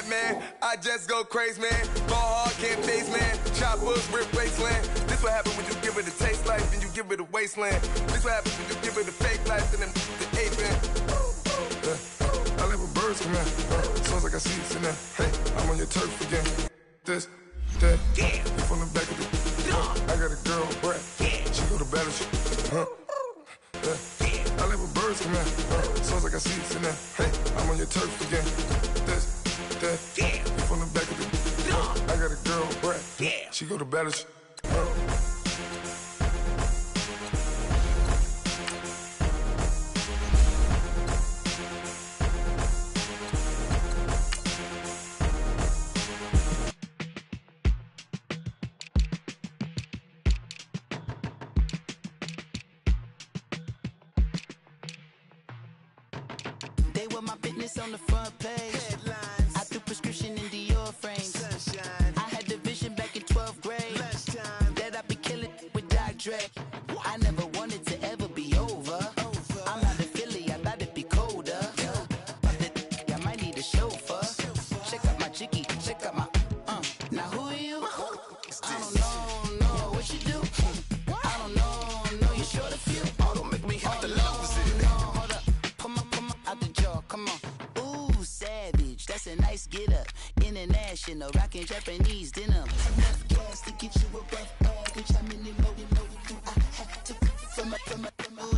ride, man. I just go crazy, man. Ball hard, can't face, man. Choppers, rip wasteland. This what happens when you give it a taste life and you give it a wasteland. This what happens when you give it a fake life and then the ape in. I live with birds come in. Sounds like I see it in there. Hey, I'm on your turf again. This, that, yeah. You from the back of the. I got a girl, Brett. Yeah. She go to battle. Yeah. I live with birds come in. Sounds like I see it in there. Hey, I'm on your turf again. This, that, yeah. You from the back of the. I got a girl, Brett. Yeah. She go to battle. My business on the front page. Headlines. I threw prescription in Dior frames. Sunshine. I had the vision back in 12th grade. Lunchtime. That I'd be killing with Dr. Dre. I never wanted to ever be over. I'm not a Philly, I thought it'd be colder. I might need a chauffeur. Check out my chicky, check out my Now who are you? I don't know what you do. I don't know you short a few. Oh, don't make me have to lose it. Hold up, come on, out the jaw, come on. Ooh, savage, that's a nice get up. International, rockin' Japanese denim. Enough gas to get you above average. I'm in it, know I have to from my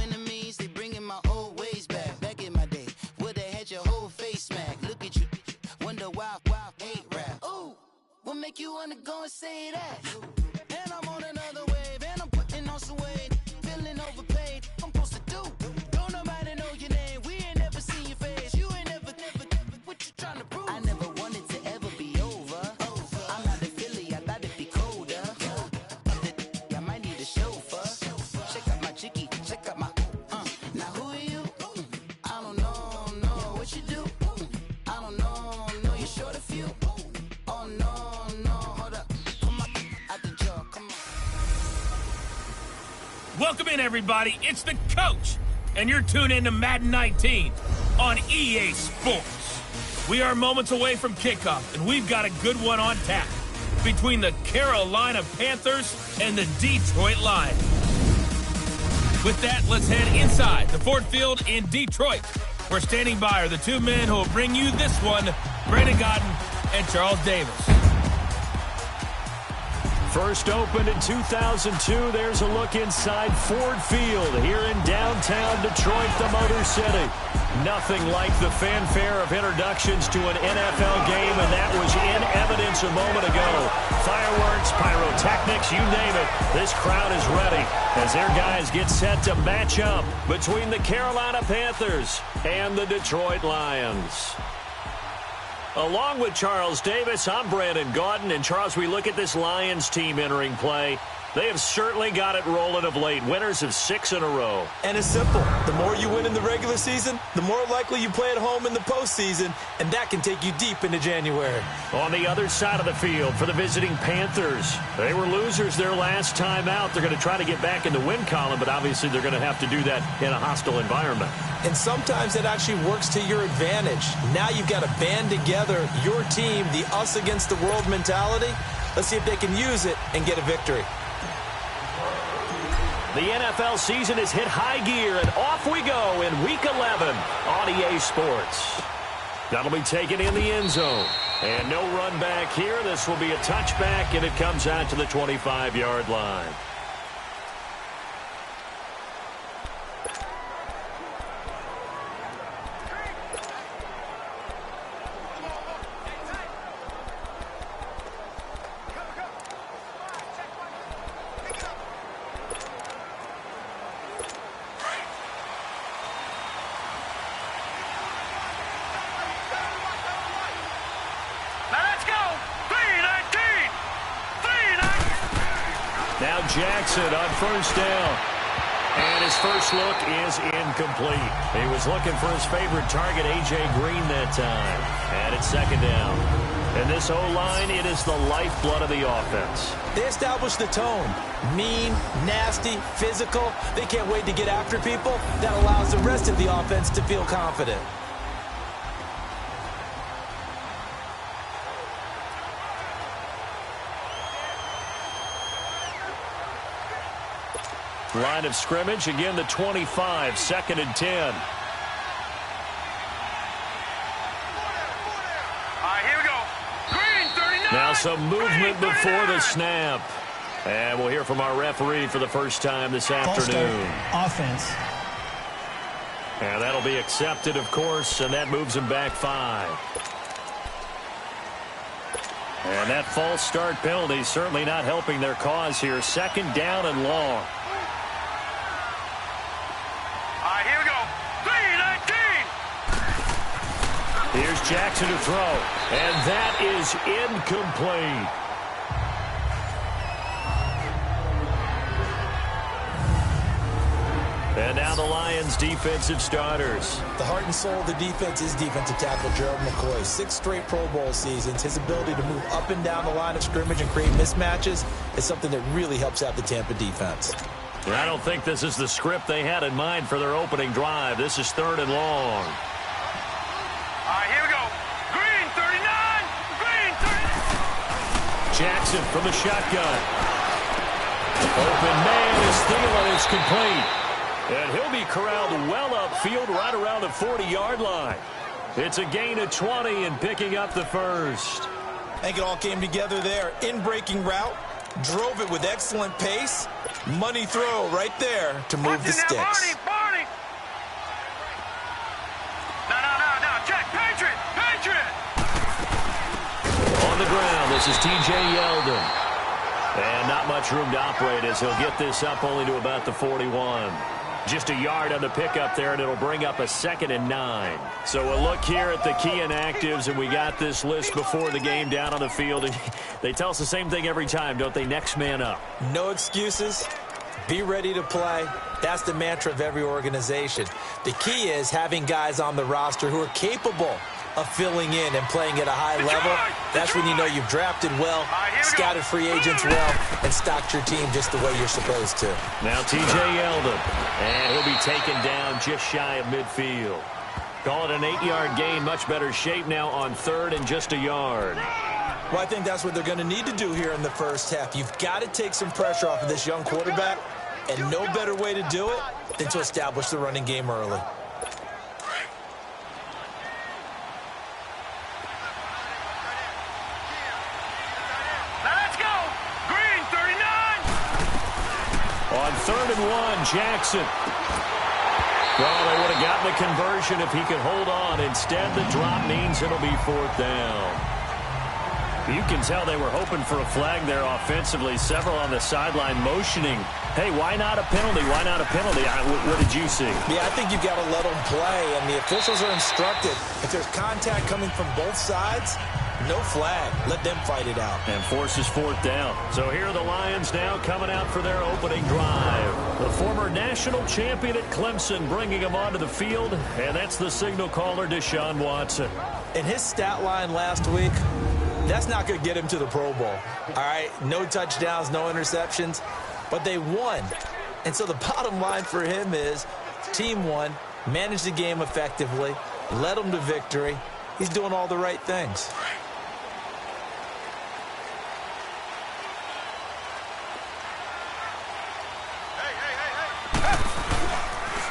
enemies. They bringing my old ways back. Back in my day, would've had your whole face smacked. Look at you, wonder why hate rap. Ooh, what make you wanna go and say that? And I'm on another wave, and I'm putting on some weight. Feeling overpaid, I'm supposed to do. Don't nobody know your name, we ain't never seen your face. You ain't never, what you trying to prove? I never wanted to ever be over. I'm not a Philly, I thought it'd be colder. I might need a chauffeur. Check out my chicky, check out my Now who are you? I don't know what you do. I don't know you're short a few. Oh no, hold up. Come on, out the jaw, come on. Welcome in, everybody. It's the coach, and you're tuned in to Madden 19 on EA Sports. We are moments away from kickoff, and we've got a good one on tap between the Carolina Panthers and the Detroit Lions. With that, let's head inside the Ford Field in Detroit. We're standing by are the two men who will bring you this one, Brandon Godden and Charles Davis. First opened in 2002, there's a look inside Ford Field here in downtown Detroit, the Motor City. Nothing like the fanfare of introductions to an NFL game, and that was in evidence a moment ago. Fireworks, pyrotechnics, you name it. This crowd is ready as their guys get set to match up between the Carolina Panthers and the Detroit Lions. Along with Charles Davis, I'm Brandon Gaudin. And Charles, we look at this Lions team entering play. They have certainly got it rolling of late. Winners of 6 in a row. And it's simple. The more you win in the regular season, the more likely you play at home in the postseason, and that can take you deep into January. On the other side of the field for the visiting Panthers, they were losers their last time out. They're going to try to get back in the win column, but obviously they're going to have to do that in a hostile environment. And sometimes it actually works to your advantage. Now you've got to band together your team, the us against the world mentality. Let's see if they can use it and get a victory. The NFL season has hit high gear, and off we go in Week 11 on EA Sports. That'll be taken in the end zone. And no run back here. This will be a touchback, and it comes out to the 25-yard line. Now Jackson on first down. And his first look is incomplete. He was looking for his favorite target, A.J. Green, that time. And it's second down. And this O-line, it is the lifeblood of the offense. They established the tone. Mean, nasty, physical. They can't wait to get after people. That allows the rest of the offense to feel confident. Line of scrimmage, again the 25, 2nd and 10. All right, here we go. Green, 39. Now some movement before the snap. And we'll hear from our referee for the first time this afternoon. Offense. And that'll be accepted, of course, and that moves him back 5. And that false start penalty certainly not helping their cause here. 2nd down and long. All right, here we go. 3-19. Here's Jackson to throw. And that is incomplete. And now the Lions defensive starters. The heart and soul of the defense is defensive tackle Gerald McCoy. 6 straight Pro Bowl seasons. His ability to move up and down the line of scrimmage and create mismatches is something that really helps out the Tampa defense. And I don't think this is the script they had in mind for their opening drive. This is 3rd and long. All right, here we go. Green, 39. Green, 39. Jackson from the shotgun. Open man is Thielen. It's complete. And he'll be corralled well upfield right around the 40-yard line. It's a gain of 20 and picking up the first. I think it all came together there. In-breaking route, drove it with excellent pace. Money throw right there to move the sticks. Barney. No. Check. Patriot. On the ground, this is T.J. Yeldon. And not much room to operate as he'll get this up only to about the 41. Just a yard on the pickup there, and it'll bring up a 2nd and 9. So a look here at the key inactives, and we got this list before the game down on the field. And they tell us the same thing every time, don't they? Next man up. No excuses. Be ready to play. That's the mantra of every organization. The key is having guys on the roster who are capable of filling in and playing at a high level. That's when you know you've drafted well, scouted free agents well, and stocked your team just the way you're supposed to. Now T.J. Yeldon, and he'll be taken down just shy of midfield. Call it an 8-yard gain, much better shape now on 3rd and just a yard. Well, I think that's what they're going to need to do here in the first half. You've got to take some pressure off of this young quarterback, and no better way to do it than to establish the running game early. On 3rd and 1, Jackson. Well, they would have gotten the conversion if he could hold on. Instead, the drop means it'll be 4th down. You can tell they were hoping for a flag there offensively. Several on the sideline motioning. Hey, why not a penalty? Why not a penalty? What did you see? Yeah, I think you've got to let them play, and the officials are instructed. If there's contact coming from both sides, no flag. Let them fight it out. And forces 4th down. So here are the Lions now coming out for their opening drive. The former national champion at Clemson bringing them onto the field, and that's the signal caller, Deshaun Watson. In his stat line last week, that's not going to get him to the Pro Bowl. All right, no touchdowns, no interceptions, but they won. And so the bottom line for him is team won, managed the game effectively, led them to victory. He's doing all the right things.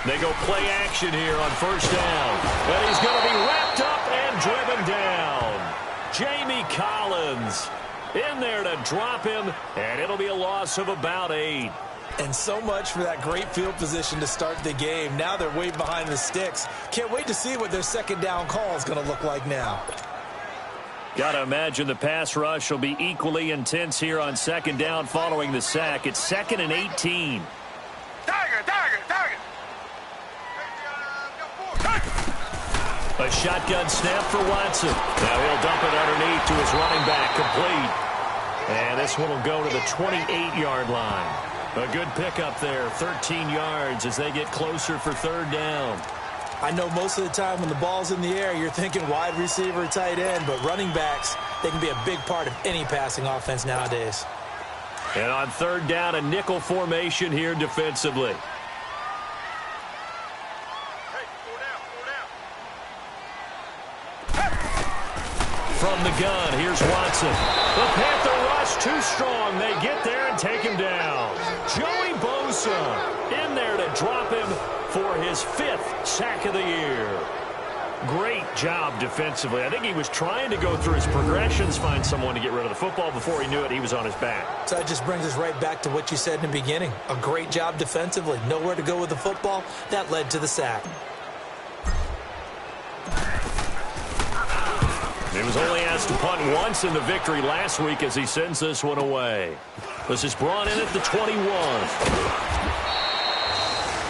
They go play action here on 1st down. And he's going to be wrapped up and driven down. Jamie Collins in there to drop him, and it'll be a loss of about 8. And so much for that great field position to start the game. Now they're way behind the sticks. Can't wait to see what their 2nd down call is going to look like now. Got to imagine the pass rush will be equally intense here on 2nd down following the sack. It's 2nd and 18. A shotgun snap for Watson. Now he'll dump it underneath to his running back, complete. And this one will go to the 28-yard line. A good pickup there, 13 yards as they get closer for 3rd down. I know most of the time when the ball's in the air, you're thinking wide receiver, tight end, but running backs, they can be a big part of any passing offense nowadays. And on 3rd down, a nickel formation here defensively. from the gun. Here's Watson. The Panther rush too strong. They get there and take him down. Joey Bosa in there to drop him for his 5th sack of the year. Great job defensively. I think he was trying to go through his progressions, find someone to get rid of the football. Before he knew it, he was on his back. So that just brings us right back to what you said in the beginning. A great job defensively. Nowhere to go with the football. That led to the sack. He was only asked to punt once in the victory last week as he sends this one away. This is brought in at the 21.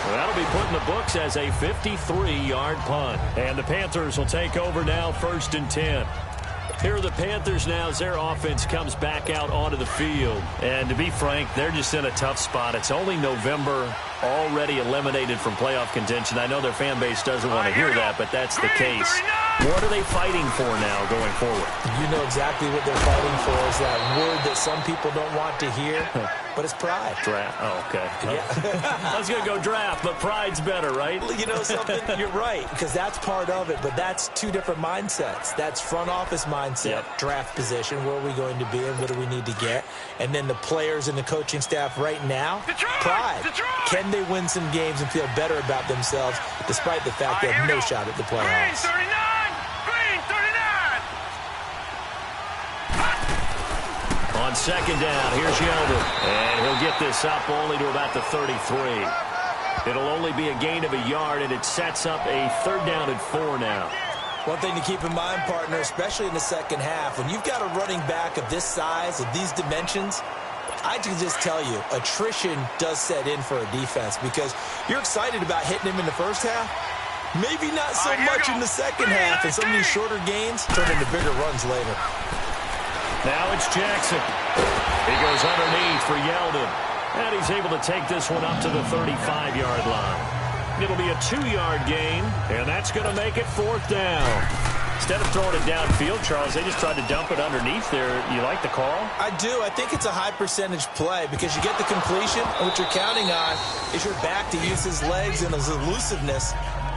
Well, that'll be put in the books as a 53-yard punt. And the Panthers will take over now, 1st and 10. Here are the Panthers now as their offense comes back out onto the field. And to be frank, they're just in a tough spot. It's only November, already eliminated from playoff contention. I know their fan base doesn't want to hear that, but that's the case. What are they fighting for now going forward? You know exactly what they're fighting for is that word that some people don't want to hear, but it's pride. Draft. Oh, okay. Yeah. I was going to go draft, but pride's better, right? You know something? You're right, because that's part of it, but that's two different mindsets. That's front office mindset, draft position, where are we going to be and what do we need to get? And then the players and the coaching staff right now, pride. Can they win some games and feel better about themselves despite the fact they have no shot at the playoffs? On 2nd down, here's Yeldon. And he'll get this up only to about the 33. It'll only be a gain of a yard, and it sets up a 3rd down and 4 now. One thing to keep in mind, partner, especially in the second half, when you've got a running back of this size, of these dimensions, I can just tell you, attrition does set in for a defense because you're excited about hitting him in the first half. Maybe not so much in the second half, and some of these shorter gains turn into bigger runs later. Now it's Jackson. He goes underneath for Yeldon. And he's able to take this one up to the 35-yard line. It'll be a 2-yard gain, and that's going to make it 4th down. Instead of throwing it downfield, Charles, they just tried to dump it underneath there. You like the call? I do. I think it's a high-percentage play because you get the completion, and what you're counting on is your back to use his legs and his elusiveness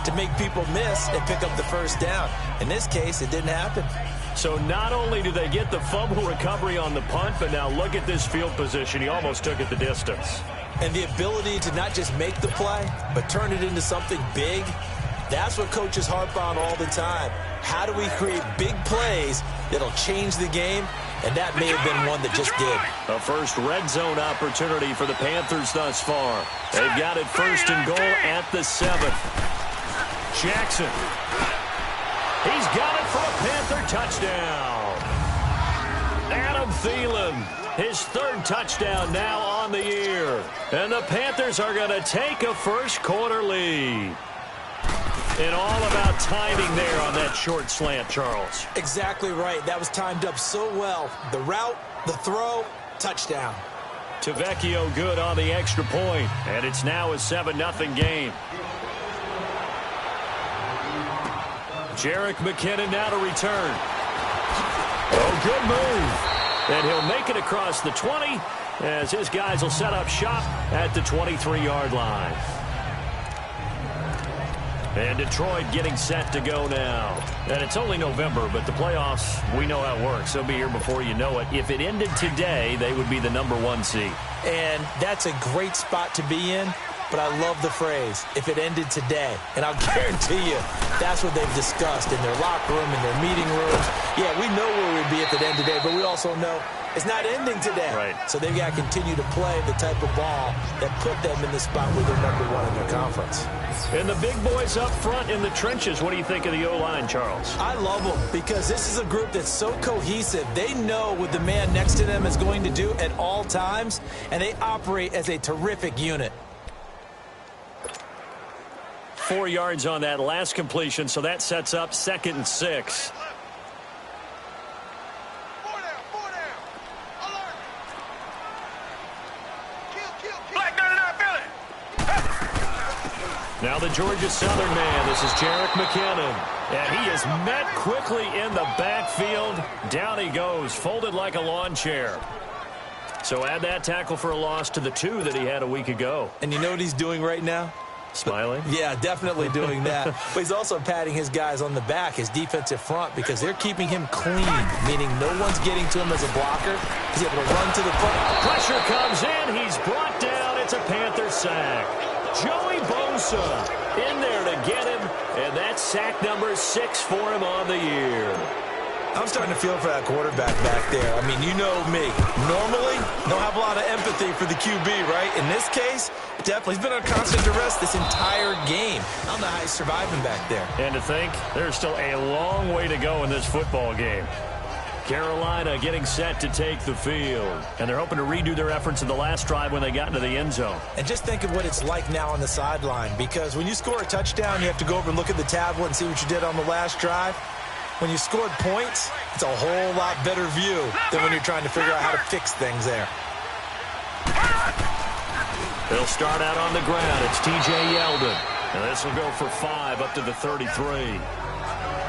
to make people miss and pick up the first down. In this case, it didn't happen. So not only do they get the fumble recovery on the punt, but now look at this field position. He almost took it the distance. And the ability to not just make the play, but turn it into something big, that's what coaches harp on all the time. How do we create big plays that'll change the game? And that may have been one that just did. A first red zone opportunity for the Panthers thus far. They've got it 1st and goal at the 7th. Jackson. He's got it for a Panther touchdown. Adam Thielen, his 3rd touchdown now on the year. And the Panthers are going to take a first-quarter lead. And all about timing there on that short slant, Charles. Exactly right. That was timed up so well. The route, the throw, touchdown. Tavecchio good on the extra point. And it's now a 7-0 game. Jerick McKinnon now to return. Oh, good move. And he'll make it across the 20 as his guys will set up shop at the 23-yard line. And Detroit getting set to go now. And it's only November, but the playoffs, we know how it works. They'll be here before you know it. If it ended today, they would be the #1 seed. And that's a great spot to be in. But I love the phrase, if it ended today. And I'll guarantee you, that's what they've discussed in their locker room, in their meeting rooms. Yeah, we know where we'd be if it ended today, but we also know it's not ending today. Right. So they've got to continue to play the type of ball that put them in the spot where they're #1 in their conference. And the big boys up front in the trenches, what do you think of the O-line, Charles? I love them because this is a group that's so cohesive. They know what the man next to them is going to do at all times, and they operate as a terrific unit. 4 yards on that last completion, so that sets up 2nd and 6. Now the Georgia Southern man, this is Jerick McKinnon. And he is met quickly in the backfield. Down he goes, folded like a lawn chair. So add that tackle for a loss to the 2 that he had a week ago. And you know what he's doing right now? Smiling? Yeah, definitely doing that. But he's also patting his guys on the back, his defensive front, because they're keeping him clean, meaning no one's getting to him as a blocker. He's able to run to the foot. Pressure comes in. He's brought down. It's a Panther sack. Joey Bosa in there to get him, and that's sack number 6 for him on the year. I'm starting to feel for that quarterback back there. I mean, you know me. Normally, don't have a lot of empathy for the QB, right? In this case, definitely. He's been on constant duress this entire game. I don't know how he's surviving back there. And to think, there's still a long way to go in this football game. Carolina getting set to take the field. And they're hoping to redo their efforts in the last drive when they got into the end zone. And just think of what it's like now on the sideline, because when you score a touchdown, you have to go over and look at the tablet and see what you did on the last drive. When you scored points, it's a whole lot better view than when you're trying to figure out how to fix things there. They'll start out on the ground. It's T.J. Yeldon. And this will go for 5 up to the 33.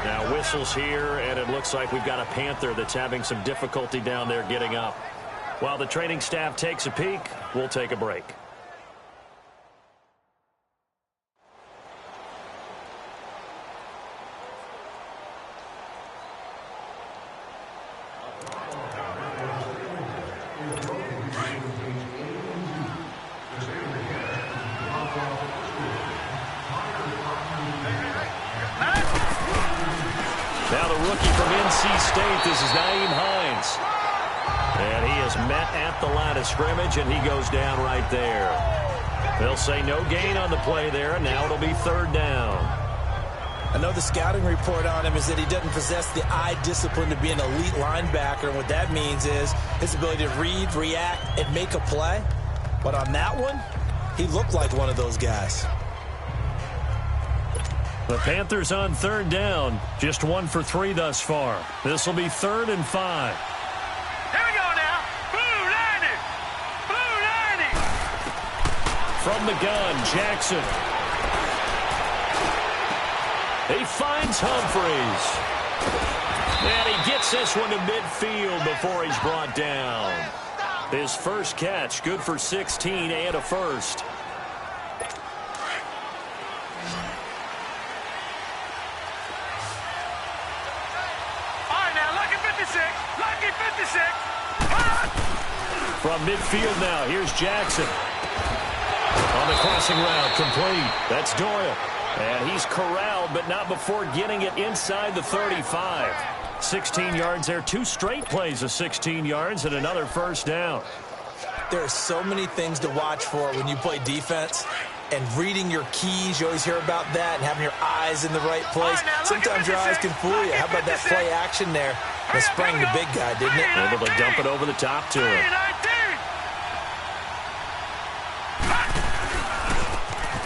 Now whistles here, and it looks like we've got a Panther that's having some difficulty down there getting up. While the training staff takes a peek, we'll take a break. Now the rookie from NC State, this is Nyheim Hines. And he is met at the line of scrimmage, and he goes down right there. They'll say no gain on the play there, and now it'll be 3rd down. I know the scouting report on him is that he doesn't possess the eye discipline to be an elite linebacker, and what that means is his ability to read, react, and make a play. But on that one, he looked like one of those guys. The Panthers on 3rd down. Just 1 for 3 thus far. This will be 3rd and 5. Here we go now. Blue 90. Blue 90. From the gun, Jackson. He finds Humphreys. And he gets this one to midfield before he's brought down. His first catch, good for 16 and a first. From midfield now, here's Jackson. On the crossing route, complete. That's Doyle. And he's corralled, but not before getting it inside the 35. 16 yards there, 2 straight plays of 16 yards and another first down. There are so many things to watch for when you play defense. And reading your keys, you always hear about that, and having your eyes in the right place. Sometimes your eyes can fool you. How about that play action there? That sprang the big guy, didn't it? Able to dump it over the top to him.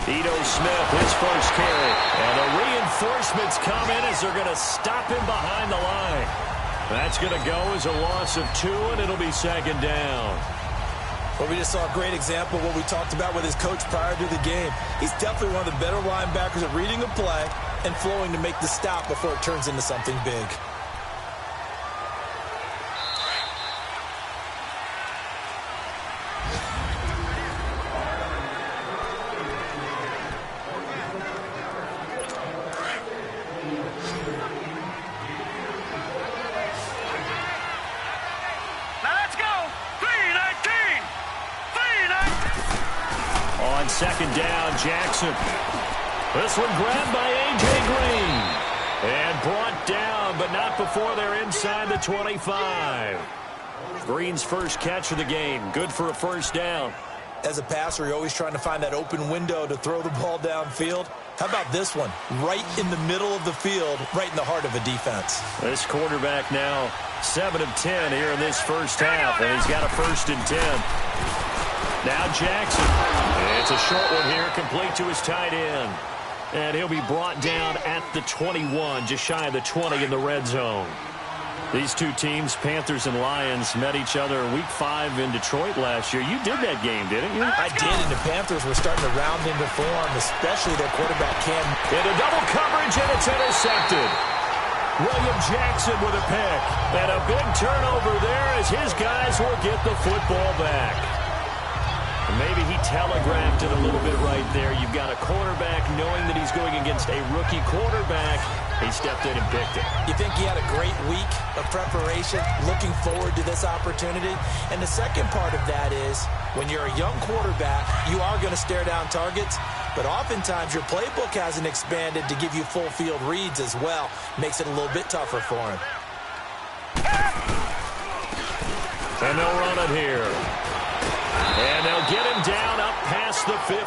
Ito Smith, his first carry. And the reinforcements come in as they're going to stop him behind the line. That's going to go as a loss of 2, and it'll be 2nd down. Well, we just saw a great example of what we talked about with his coach prior to the game. He's definitely one of the better linebackers at reading a play and flowing to make the stop before it turns into something big. On 2nd down, Jackson. This one grabbed by A.J. Green. And brought down, but not before they're inside the 25. Green's first catch of the game. Good for a first down. As a passer, you're always trying to find that open window to throw the ball downfield. How about this one? Right in the middle of the field, right in the heart of a defense. This quarterback now 7 of 10 here in this first half, and he's got a 1st and 10. Now Jackson. It's a short one here, complete to his tight end. And he'll be brought down at the 21, just shy of the 20 in the red zone. These two teams, Panthers and Lions, met each other Week 5 in Detroit last year. You did that game, didn't you? I did, and the Panthers were starting to round into form, especially their quarterback, Cam. Into double coverage, and it's intercepted. William Jackson with a pick. And a big turnover there as his guys will get the football back. Maybe he telegraphed it a little bit right there. You've got a cornerback knowing that he's going against a rookie quarterback. He stepped in and picked it. You think he had a great week of preparation, looking forward to this opportunity? And the second part of that is, when you're a young quarterback, you are going to stare down targets, but oftentimes your playbook hasn't expanded to give you full field reads as well. Makes it a little bit tougher for him. And they'll run it here. And they'll get him down up past the 15.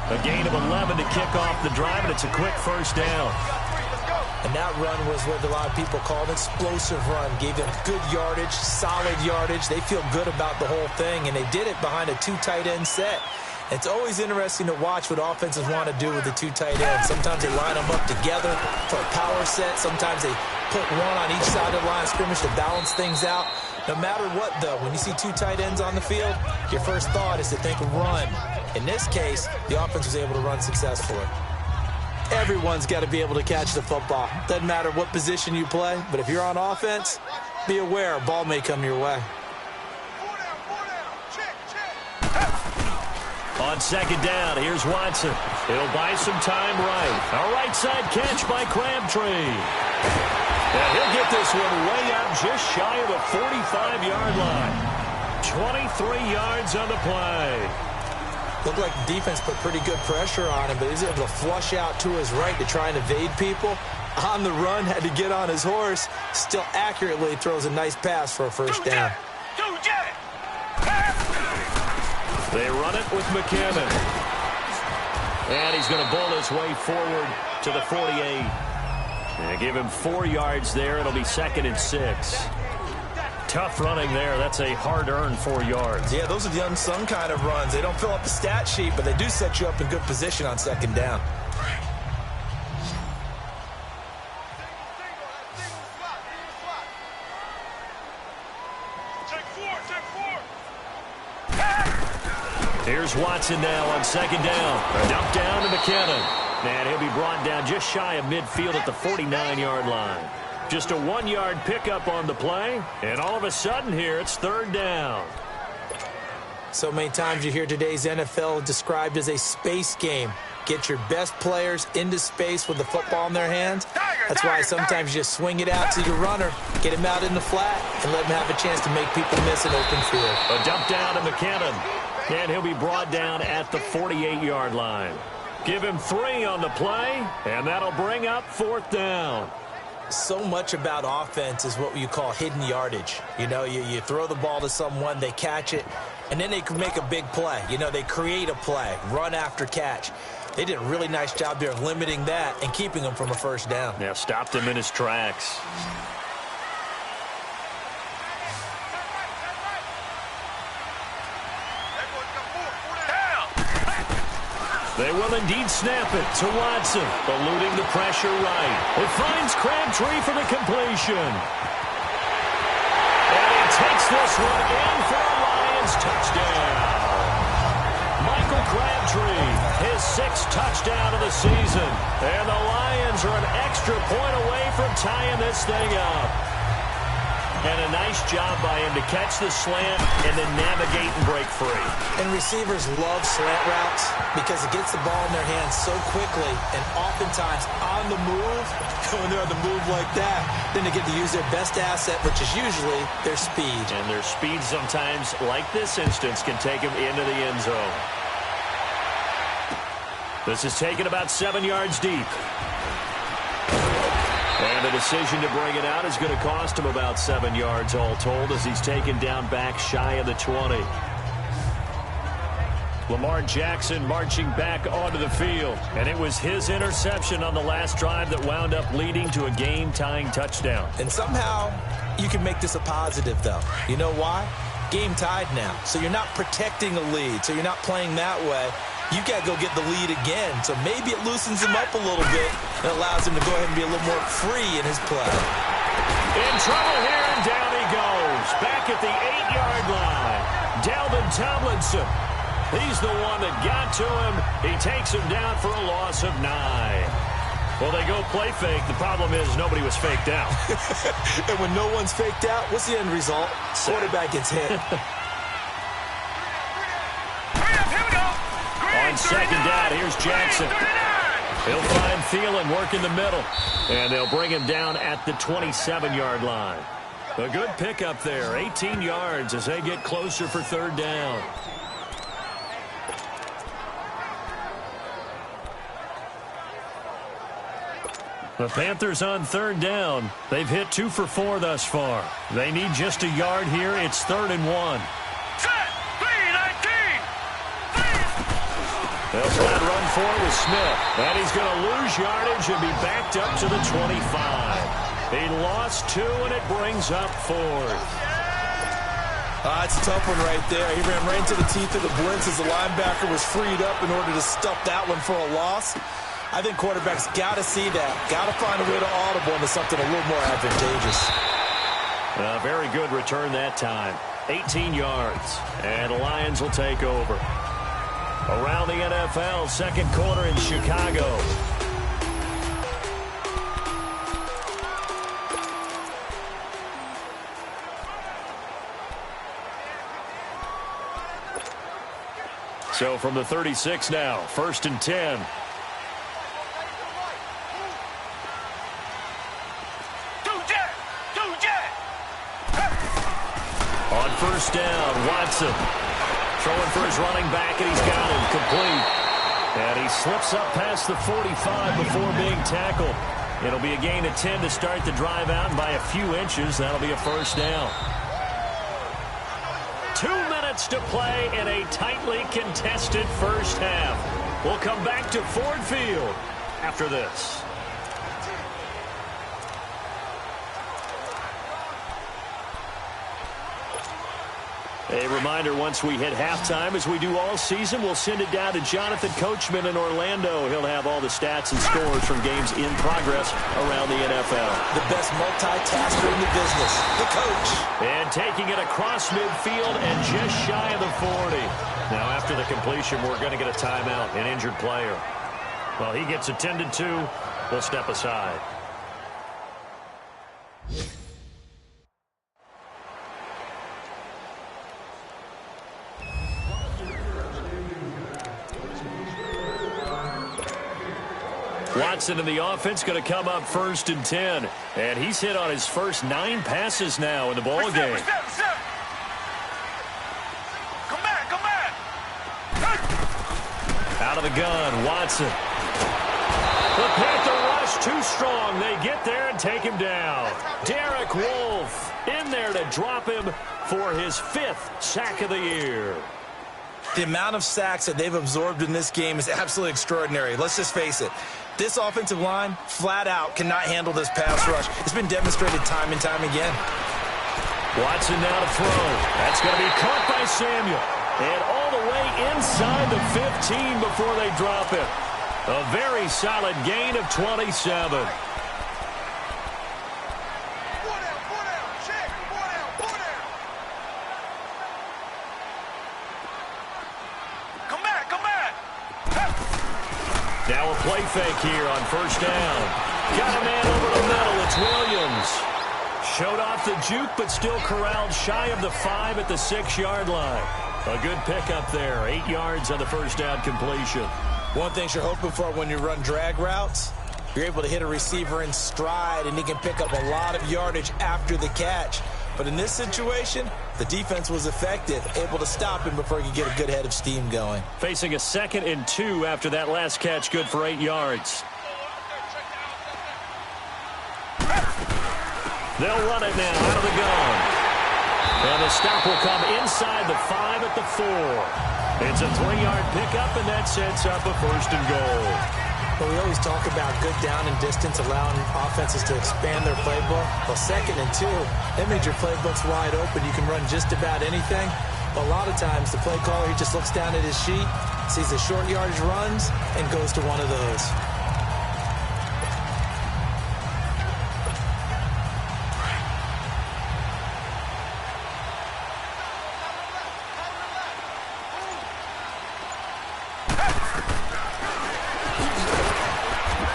A gain of 11 to kick off the drive, and it's a quick first down. And that run was what a lot of people call an explosive run. Gave them good yardage, solid yardage. They feel good about the whole thing, and they did it behind a 2 tight end set. It's always interesting to watch what offenses want to do with the 2 tight ends. Sometimes they line them up together for a power set. Sometimes they put one on each side of the line of scrimmage to balance things out. No matter what, though, when you see 2 tight ends on the field, your first thought is to think run. In this case, the offense was able to run successfully. Everyone's got to be able to catch the football. Doesn't matter what position you play, but if you're on offense, be aware a ball may come your way. On second down, here's Watson. He'll buy some time right. A right side catch by Crabtree. And he'll get this one way up just shy of the 45-yard line. 23 yards on the play. Looked like the defense put pretty good pressure on him, but he was able to flush out to his right to try and evade people. On the run, had to get on his horse. Still accurately throws a nice pass for a first down. They run it with McKinnon. And he's going to bowl his way forward to the 48. And give him 4 yards there. It'll be 2nd and 6. Tough running there. That's a hard-earned 4 yards. Yeah, those are the unsung kind of runs. They don't fill up the stat sheet, but they do set you up in good position on second down. Here's Watson now on second down. A dump down to McKinnon. And he'll be brought down just shy of midfield at the 49-yard line. Just a 1-yard pickup on the play, and all of a sudden here it's 3rd down. So many times you hear today's NFL described as a space game. Get your best players into space with the football in their hands. That's why sometimes you just swing it out to your runner, get him out in the flat, and let him have a chance to make people miss an open field. A dump down to McKinnon, and he'll be brought down at the 48-yard line. Give him 3 on the play, and that'll bring up 4th down. So much about offense is what you call hidden yardage. You know, you throw the ball to someone, they catch it, and then they can make a big play. You know, they create a play, run after catch. They did a really nice job there of limiting that and keeping him from a first down. Yeah, stopped him in his tracks. They will indeed snap it to Watson, eluding the pressure right. It finds Crabtree for the completion. And he takes this one in for a Lions touchdown. Michael Crabtree, his 6th touchdown of the season. And the Lions are an extra point away from tying this thing up. And a nice job by him to catch the slant and then navigate and break free. And receivers love slant routes because it gets the ball in their hands so quickly and oftentimes on the move. When they're on the move like that, then they get to use their best asset, which is usually their speed. And their speed sometimes, like this instance, can take them into the end zone. This is taken about 7 yards deep. And the decision to bring it out is going to cost him about 7 yards all told as he's taken down back shy of the 20. Lamar Jackson marching back onto the field. And it was his interception on the last drive that wound up leading to a game-tying touchdown. And somehow you can make this a positive, though. You know why? Game tied now. So you're not protecting a lead. So you're not playing that way. You got to go get the lead again. So maybe it loosens him up a little bit and allows him to go ahead and be a little more free in his play. In trouble here, and down he goes. Back at the 8-yard line. Dalvin Tomlinson. He's the one that got to him. He takes him down for a loss of 9. Well, they go play fake. The problem is nobody was faked out. And when no one's faked out, what's the end result? Quarterback gets hit. on second down. Here's Jackson. He'll find Thielen working the middle. And they'll bring him down at the 27-yard line. A good pickup there. 18 yards as they get closer for third down. The Panthers on third down. They've hit 2 for 4 thus far. They need just a yard here. It's 3rd and 1. They'll flat run for it with Smith. And he's going to lose yardage and be backed up to the 25. He lost 2, and it brings up 4th. It's a tough one right there. He ran right into the teeth of the blitz as the linebacker was freed up in order to stuff that one for a loss. I think quarterbacks got to see that. Got to find a way to audible into something a little more advantageous. Very good return that time. 18 yards. And the Lions will take over. Around the NFL, second quarter in Chicago. So from the 36 now, 1st and 10. On first down, Watson. Throwing for his running back, and he's got him complete. And he slips up past the 45 before being tackled. It'll be a gain of 10 to start the drive out, and by a few inches, that'll be a first down. 2 minutes to play in a tightly contested first half. We'll come back to Ford Field after this. A reminder, once we hit halftime, as we do all season, we'll send it down to Jonathan Coachman in Orlando. He'll have all the stats and scores from games in progress around the NFL. The best multitasker in the business, the coach. And taking it across midfield and just shy of the 40. Now, after the completion, we're going to get a timeout, an injured player. Well, he gets attended to. We'll step aside. Watson in the offense going to come up 1st and 10. And he's hit on his first 9 passes now in the ball game. Come back. Out of the gun, Watson. The Panther rush too strong. They get there and take him down. Derek Wolfe in there to drop him for his 5th sack of the year. The amount of sacks that they've absorbed in this game is absolutely extraordinary. Let's just face it. This offensive line, flat out, cannot handle this pass rush. It's been demonstrated time and time again. Watson now to throw. That's going to be caught by Samuel. And all the way inside the 15 before they drop it. A very solid gain of 27. Now a play fake here on first down. Got a man over the middle. It's Williams. Showed off the juke, but still corralled shy of the 5 at the 6-yard line. A good pickup there. 8 yards on the first down completion. One thing you're hoping for when you run drag routes, you're able to hit a receiver in stride, and he can pick up a lot of yardage after the catch. But in this situation, the defense was effective, able to stop him before he could get a good head of steam going. Facing a 2nd and 2 after that last catch, good for 8 yards. They'll run it now out of the gun. And the stop will come inside the 5 at the 4. It's a 3-yard pickup, and that sets up a 1st and goal. But we always talk about good down and distance, allowing offenses to expand their playbook. Well, 2nd and 2, that means your playbook's wide open. You can run just about anything. But a lot of times, the play caller, he just looks down at his sheet, sees the short yardage runs, and goes to one of those.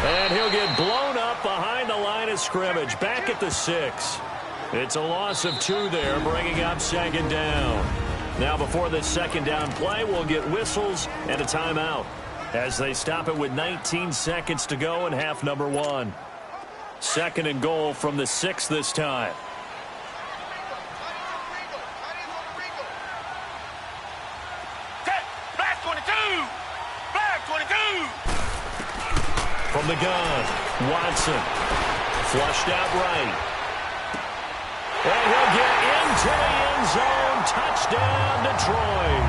And he'll get blown up behind the line of scrimmage, back at the 6. It's a loss of 2 there, bringing up 2nd down. Now before this second down play, we'll get whistles and a timeout as they stop it with 19 seconds to go in half number 1. Second and goal from the 6 this time. From the gun, Watson, flushed out right. And he'll get into the end zone. Touchdown, Detroit.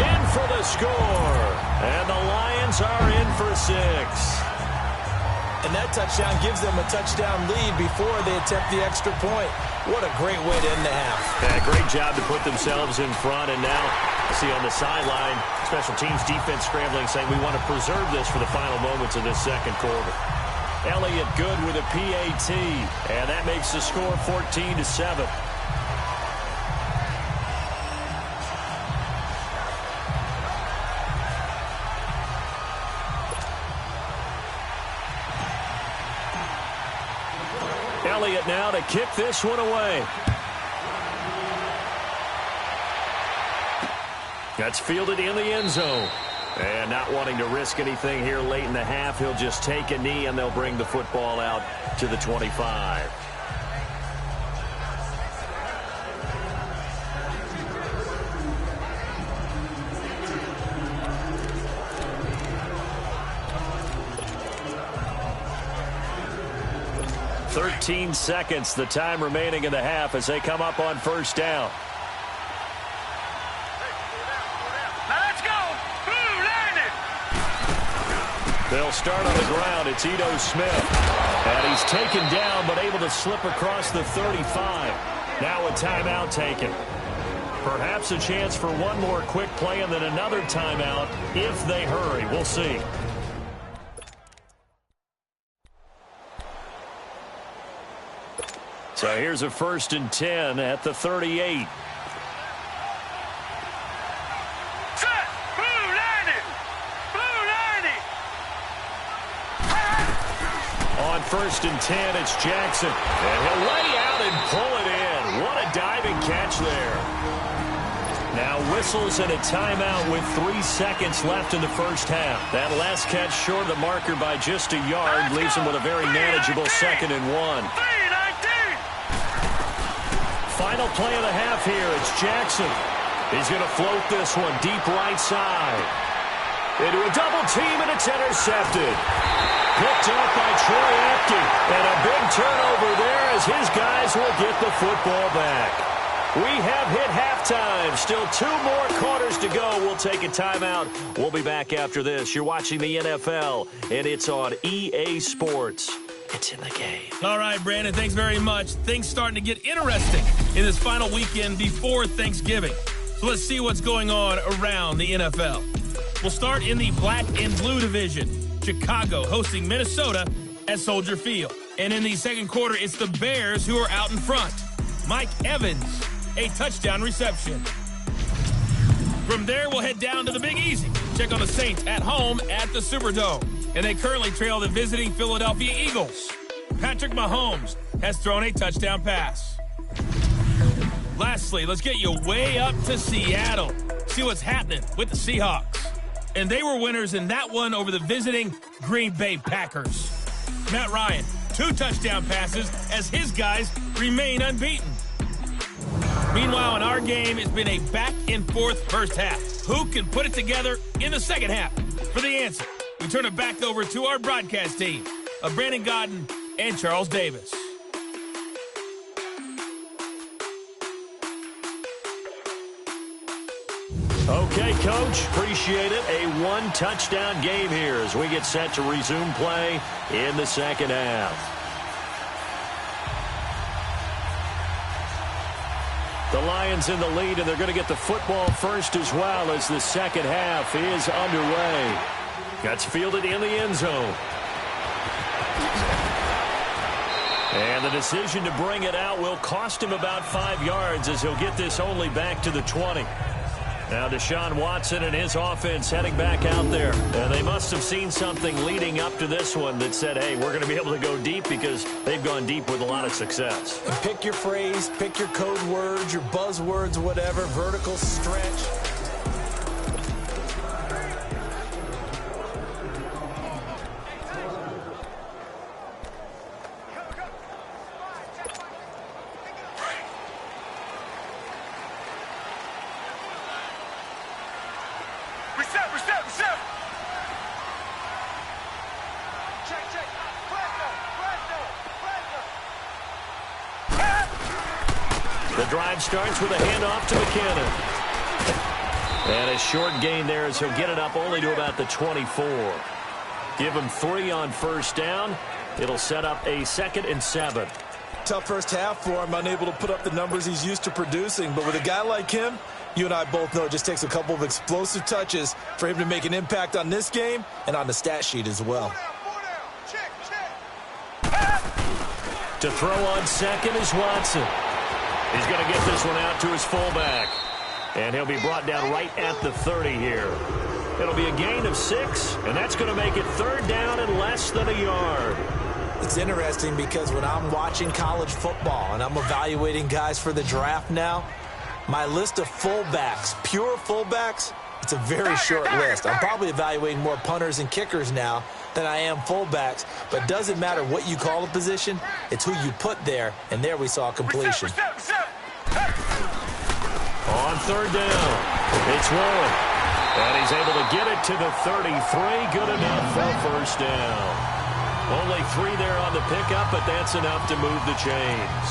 In for the score. And the Lions are in for 6. And that touchdown gives them a touchdown lead before they attempt the extra point. What a great way to end the half. Yeah, great job to put themselves in front. And now, see on the sideline, special teams defense scrambling, saying we want to preserve this for the final moments of this second quarter. Elliott good with a PAT. And that makes the score 14-7. Elliott now to kick this one away. That's fielded in the end zone. And not wanting to risk anything here late in the half, he'll just take a knee and they'll bring the football out to the 25. "13 seconds, the time remaining in the half as they come up on first down. They'll start on the ground. It's Ito Smith. And he's taken down but able to slip across the 35. Now a timeout taken. Perhaps a chance for one more quick play and then another timeout if they hurry. We'll see. So here's a 1st and 10 at the 38. On 1st and 10, it's Jackson. And he'll lay out and pull it in. What a diving catch there. Now whistles and a timeout with 3 seconds left in the first half. That last catch short of the marker by just a yard leaves him with a very manageable 2nd and 1. Final play of the half here. It's Jackson. He's going to float this one deep right side. Into a double team, and it's intercepted. Picked up by Troy Apke. And a big turnover there as his guys will get the football back. We have hit halftime. Still 2 more quarters to go. We'll take a timeout. We'll be back after this. You're watching the NFL, and it's on EA Sports. It's in the game. All right, Brandon, thanks very much. Things starting to get interesting in this final weekend before Thanksgiving. So let's see what's going on around the NFL. We'll start in the black and blue division. Chicago hosting Minnesota at Soldier Field. And in the second quarter, it's the Bears who are out in front. Mike Evans, a touchdown reception. From there, we'll head down to the Big Easy. Check on the Saints at home at the Superdome. And they currently trail the visiting Philadelphia Eagles. Patrick Mahomes has thrown a touchdown pass. Lastly, let's get you way up to Seattle. See what's happening with the Seahawks. And they were winners in that one over the visiting Green Bay Packers. Matt Ryan, 2 touchdown passes as his guys remain unbeaten. Meanwhile, in our game, it's been a back-and-forth first half. Who can put it together in the second half? For the answer, we turn it back over to our broadcast team of Brandon Godden and Charles Davis. Okay, Coach, appreciate it. A 1-touchdown game here as we get set to resume play in the second half. The Lions in the lead, and they're going to get the football first as well as the second half is underway. That's fielded in the end zone. And the decision to bring it out will cost him about 5 yards as he'll get this only back to the 20. Now Deshaun Watson and his offense heading back out there. And they must have seen something leading up to this one that said, hey, we're going to be able to go deep because they've gone deep with a lot of success. And pick your phrase, pick your code words, your buzzwords, whatever, vertical stretch. The drive starts with a handoff to McKinnon. And a short gain there as he'll get it up only to about the 24. Give him 3 on first down. It'll set up a 2nd and 7. Tough first half for him, unable to put up the numbers he's used to producing. But with a guy like him, you and I both know it just takes a couple of explosive touches for him to make an impact on this game and on the stat sheet as well. To throw on second is Watson. He's going to get this one out to his fullback. And he'll be brought down right at the 30 here. It'll be a gain of 6, and that's going to make it 3rd down and less than a yard. It's interesting because when I'm watching college football and I'm evaluating guys for the draft now, my list of fullbacks, pure fullbacks, it's a very short list. I'm probably evaluating more punters and kickers now than I am fullbacks, but it doesn't matter what you call a position, it's who you put there, and there we saw completion. On 3rd down, it's Warren, and he's able to get it to the 33, good enough for a first down. Only 3 there on the pickup, but that's enough to move the chains.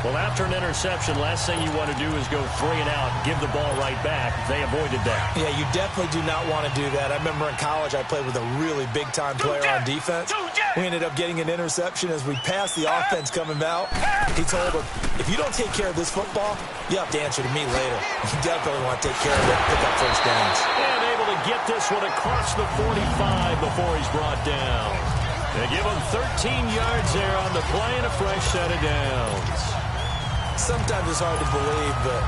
Well, after an interception, last thing you want to do is go 3 and out, give the ball right back. They avoided that. Yeah, you definitely do not want to do that. I remember in college I played with a really big-time player on defense. We ended up getting an interception as we passed the offense coming out. He told him, if you don't take care of this football, you have to answer to me later. You definitely want to take care of it, pick up first downs. And able to get this one across the 45 before he's brought down. They give him 13 yards there on the play and a fresh set of downs. Sometimes it's hard to believe, but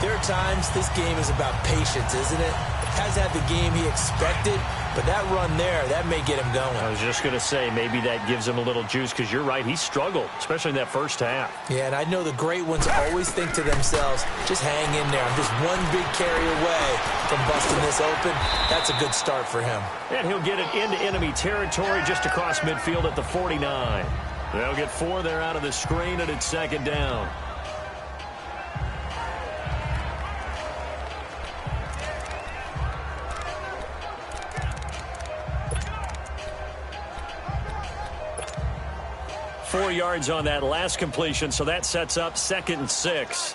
there are times this game is about patience, isn't it? Hasn't had the game he expected, but that run there, that may get him going. I was just going to say, maybe that gives him a little juice, because you're right, he struggled, especially in that first half. Yeah, and I know the great ones always think to themselves, just hang in there. I'm just one big carry away from busting this open. That's a good start for him. And he'll get it into enemy territory just across midfield at the 49. They'll get 4 there out of the screen, and it's 2nd down. Four yards on that last completion, so that sets up 2nd and 6.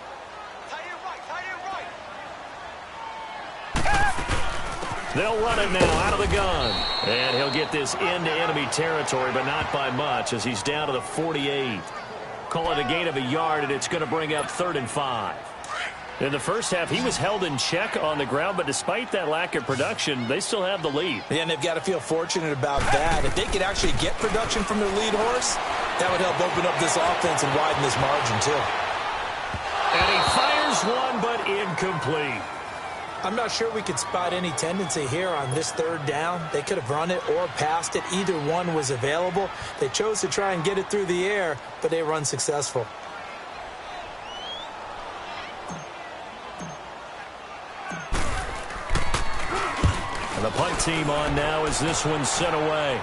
They'll run it now out of the gun. And he'll get this into enemy territory, but not by much as he's down to the 48. Call it a gain of a yard, and it's going to bring up 3rd and 5. In the first half, he was held in check on the ground, but despite that lack of production, they still have the lead. Yeah, and they've got to feel fortunate about that. If they could actually get production from their lead horse, that would help open up this offense and widen this margin, too. And he fires one, but incomplete. I'm not sure we could spot any tendency here on this 3rd down. They could have run it or passed it. Either one was available. They chose to try and get it through the air, but they were unsuccessful. And the punt team on now as this one's sent away.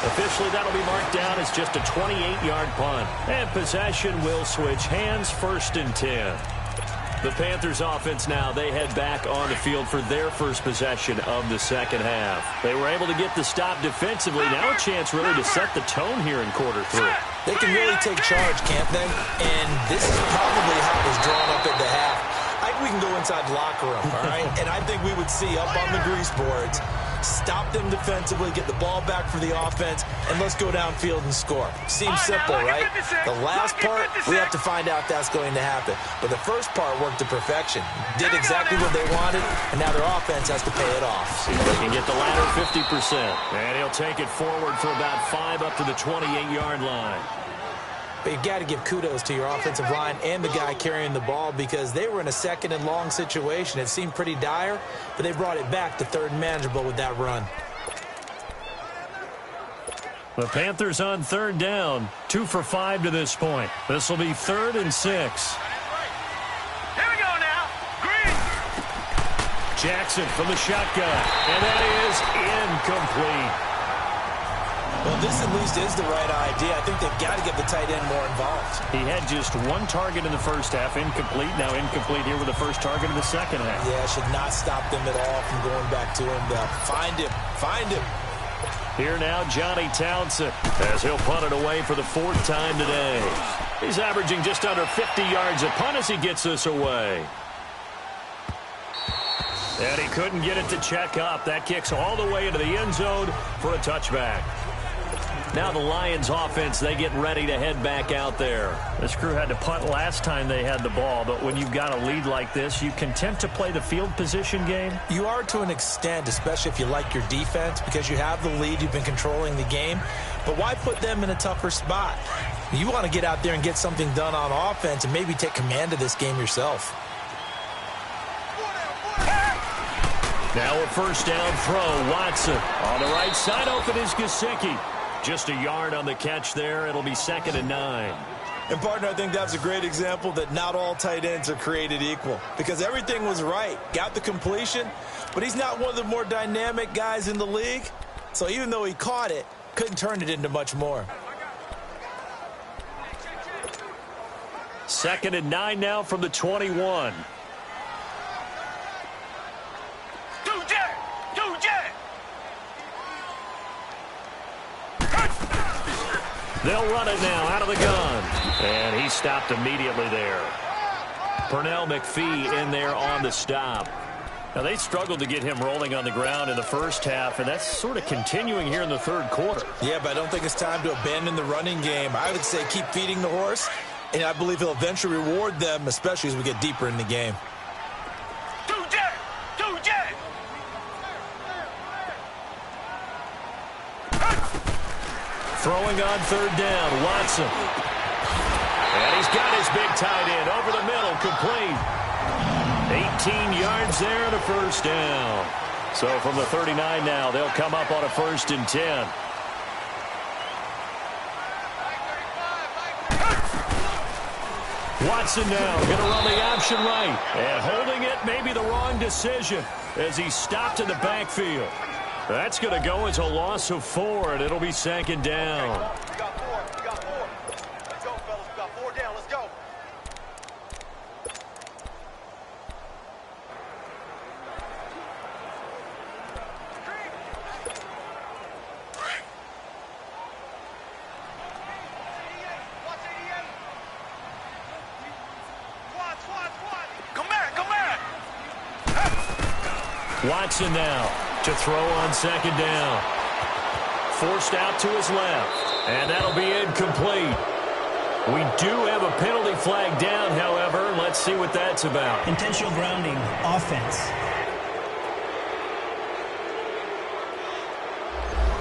Officially, that'll be marked down as just a 28-yard punt. And possession will switch hands, 1st and 10. The Panthers offense now, they head back on the field for their first possession of the second half. They were able to get the stop defensively. Now a chance really to set the tone here in quarter 3. They can really take charge, can't they? And this is probably how it was drawn up at the half. I think we can go inside the locker room, all right? And I think we would see up on the grease boards, stop them defensively, get the ball back for the offense, and let's go downfield and score. Seems simple, right? The last part, we have to find out if that's going to happen. But the first part worked to perfection. Did exactly what they wanted, and now their offense has to pay it off. See if they can get the latter 50%. And he'll take it forward for about 5 up to the 28-yard line. But you got to give kudos to your offensive line and the guy carrying the ball because they were in a second and long situation. It seemed pretty dire, but they brought it back to third and manageable with that run. The Panthers on third down, 2 for 5 to this point. This will be 3rd and 6. Here we go now. Green. Jackson from the shotgun, and that is incomplete. Well, this at least is the right idea. I think they've got to get the tight end more involved. He had just 1 target in the first half, incomplete. Now incomplete here with the first target in the second half. Yeah, should not stop them at all from going back to him. Find him. Find him. Here now, Johnny Townsend, as he'll punt it away for the 4th time today. He's averaging just under 50 yards a punt as he gets this away. And he couldn't get it to check up. That kicks all the way into the end zone for a touchback. Now the Lions offense, they get ready to head back out there. This crew had to punt last time they had the ball, but when you've got a lead like this, you content to play the field position game? You are to an extent, especially if you like your defense, because you have the lead, you've been controlling the game. But why put them in a tougher spot? You want to get out there and get something done on offense and maybe take command of this game yourself. Now a first down throw, Watson. On the right side, open is Gesicki. Just a yard on the catch there. It'll be 2nd and 9. And, partner, I think that's a great example that not all tight ends are created equal because everything was right. Got the completion, but he's not one of the more dynamic guys in the league. So even though he caught it, couldn't turn it into much more. 2nd and 9 now from the 21. They'll run it now out of the gun. And he stopped immediately there. Pernell McPhee in there on the stop. Now, they struggled to get him rolling on the ground in the first half, and that's sort of continuing here in the 3rd quarter. Yeah, but I don't think it's time to abandon the running game. I would say keep feeding the horse, and I believe he'll eventually reward them, especially as we get deeper in the game. Throwing on 3rd down, Watson. And he's got his big tight end over the middle, complete. 18 yards there and a first down. So from the 39 now, they'll come up on a 1st and 10. Watson now going to run the option right. And holding it, maybe the wrong decision as he stopped in the backfield. That's going to go as a loss of 4, and it'll be 2nd down. We got 4. We got 4. Let's go, fellas. We got 4 down. Let's go. Come back, come back. Watson now to throw on 2nd down. Forced out to his left, and that'll be incomplete. We do have a penalty flag down, however. Let's see what that's about. Intentional grounding, offense.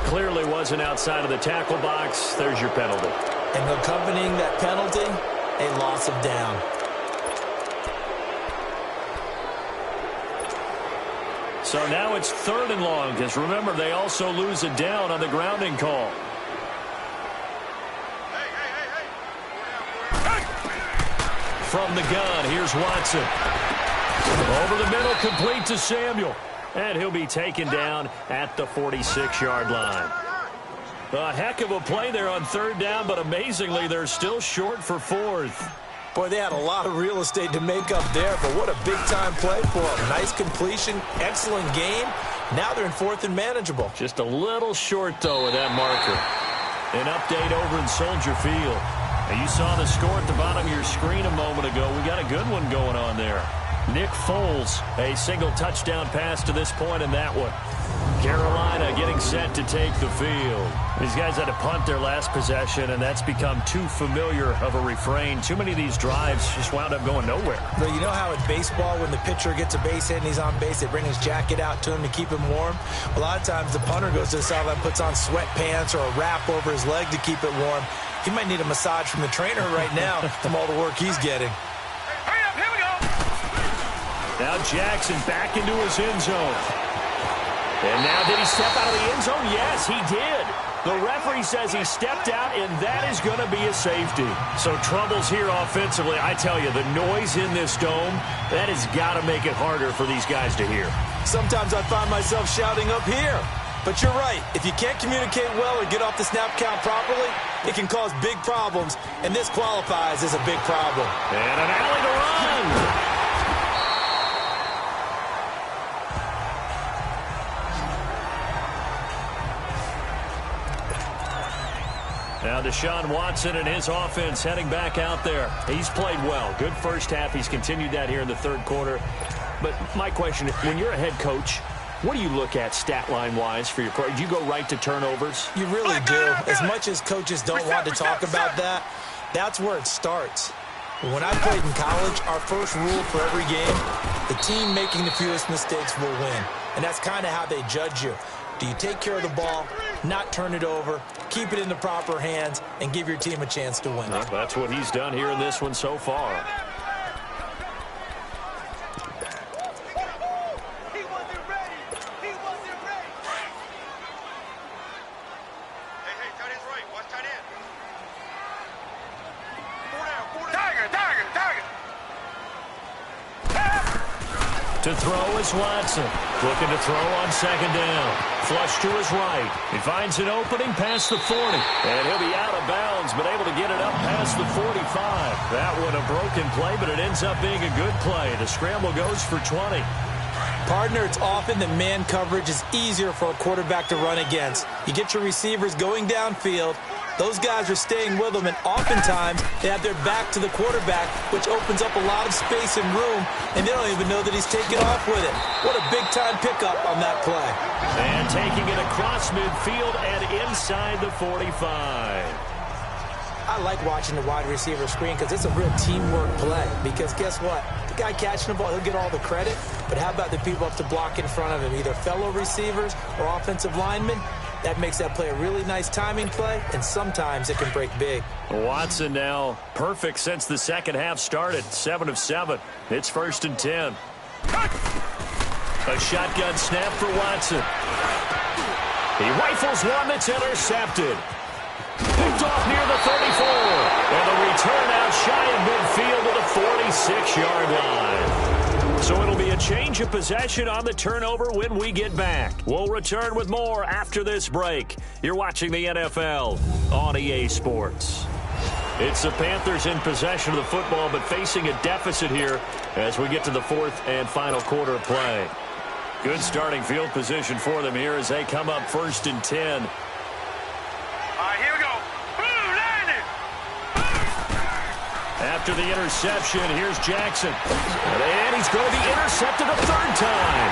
Clearly wasn't outside of the tackle box. There's your penalty. And accompanying that penalty, a loss of down. So now it's 3rd and long, because remember, they also lose a down on the grounding call. From the gun, here's Watson. Over the middle, complete to Samuel. And he'll be taken down at the 46-yard line. A heck of a play there on 3rd down, but amazingly, they're still short for 4th. Boy, they had a lot of real estate to make up there, but what a big-time play for them. Nice completion, excellent game. Now they're in 4th and manageable. Just a little short, though, with that marker. An update over in Soldier Field. Now, you saw the score at the bottom of your screen a moment ago. We got a good one going on there. Nick Foles, a single touchdown pass to this point in that one. Carolina getting set to take the field. These guys had to punt their last possession, and that's become too familiar of a refrain. Too many of these drives just wound up going nowhere. But you know how in baseball, when the pitcher gets a base hit and he's on base, they bring his jacket out to him to keep him warm? A lot of times the punter goes to the sideline, puts on sweatpants or a wrap over his leg to keep it warm. He might need a massage from the trainer right now from all the work he's getting. Hurry up, here we go. Now Jackson back into his end zone. And now did he step out of the end zone? Yes, he did. The referee says he stepped out, and that is going to be a safety. So troubles here offensively. I tell you, the noise in this dome, that has got to make it harder for these guys to hear. Sometimes I find myself shouting up here. But you're right. If you can't communicate well or get off the snap count properly, it can cause big problems, and this qualifies as a big problem. And an alley to run. Now Deshaun Watson and his offense heading back out there. He's played well. Good first half. He's continued that here in the third quarter. But my question, when you're a head coach, what do you look at stat line-wise for your pro? Do you go right to turnovers? You really do. As much as coaches don't want to talk about that, that's where it starts. When I played in college, our first rule for every game, the team making the fewest mistakes will win. And that's kind of how they judge you. Do you take care of the ball, not turn it over, keep it in the proper hands, and give your team a chance to win? Well, that's what he's done here in this one so far. He wasn't ready. He wasn't ready. Hey, tight end's right. Watch tight end. Four down. Tiger. To throw is Watson. Looking to throw on second down. Flush to his right. He finds an opening past the 40. And he'll be out of bounds, but able to get it up past the 45. That one a broken play, but it ends up being a good play. The scramble goes for 20. Partner, it's often that man coverage is easier for a quarterback to run against. You get your receivers going downfield. Those guys are staying with them, and oftentimes they have their back to the quarterback, which opens up a lot of space and room, and they don't even know that he's taking off with it. What a big-time pickup on that play. And taking it across midfield and inside the 45. I like watching the wide receiver screen because it's a real teamwork play. Because guess what? The guy catching the ball, he'll get all the credit, but how about the people up to block in front of him, either fellow receivers or offensive linemen? That makes that play a really nice timing play, and sometimes it can break big. Watson now perfect since the second half started. 7 of 7. It's 1st and 10. A shotgun snap for Watson. He rifles one that's intercepted. Picked off near the 34. And the return out shy of midfield to the 46-yard line. So it'll be a change of possession on the turnover when we get back. We'll return with more after this break. You're watching the NFL on EA Sports. It's the Panthers in possession of the football, but facing a deficit here as we get to the fourth and final quarter of play. Good starting field position for them here as they come up 1st and 10. All right, here we go. After the interception, here's Jackson. And he's going to be intercepted a third time.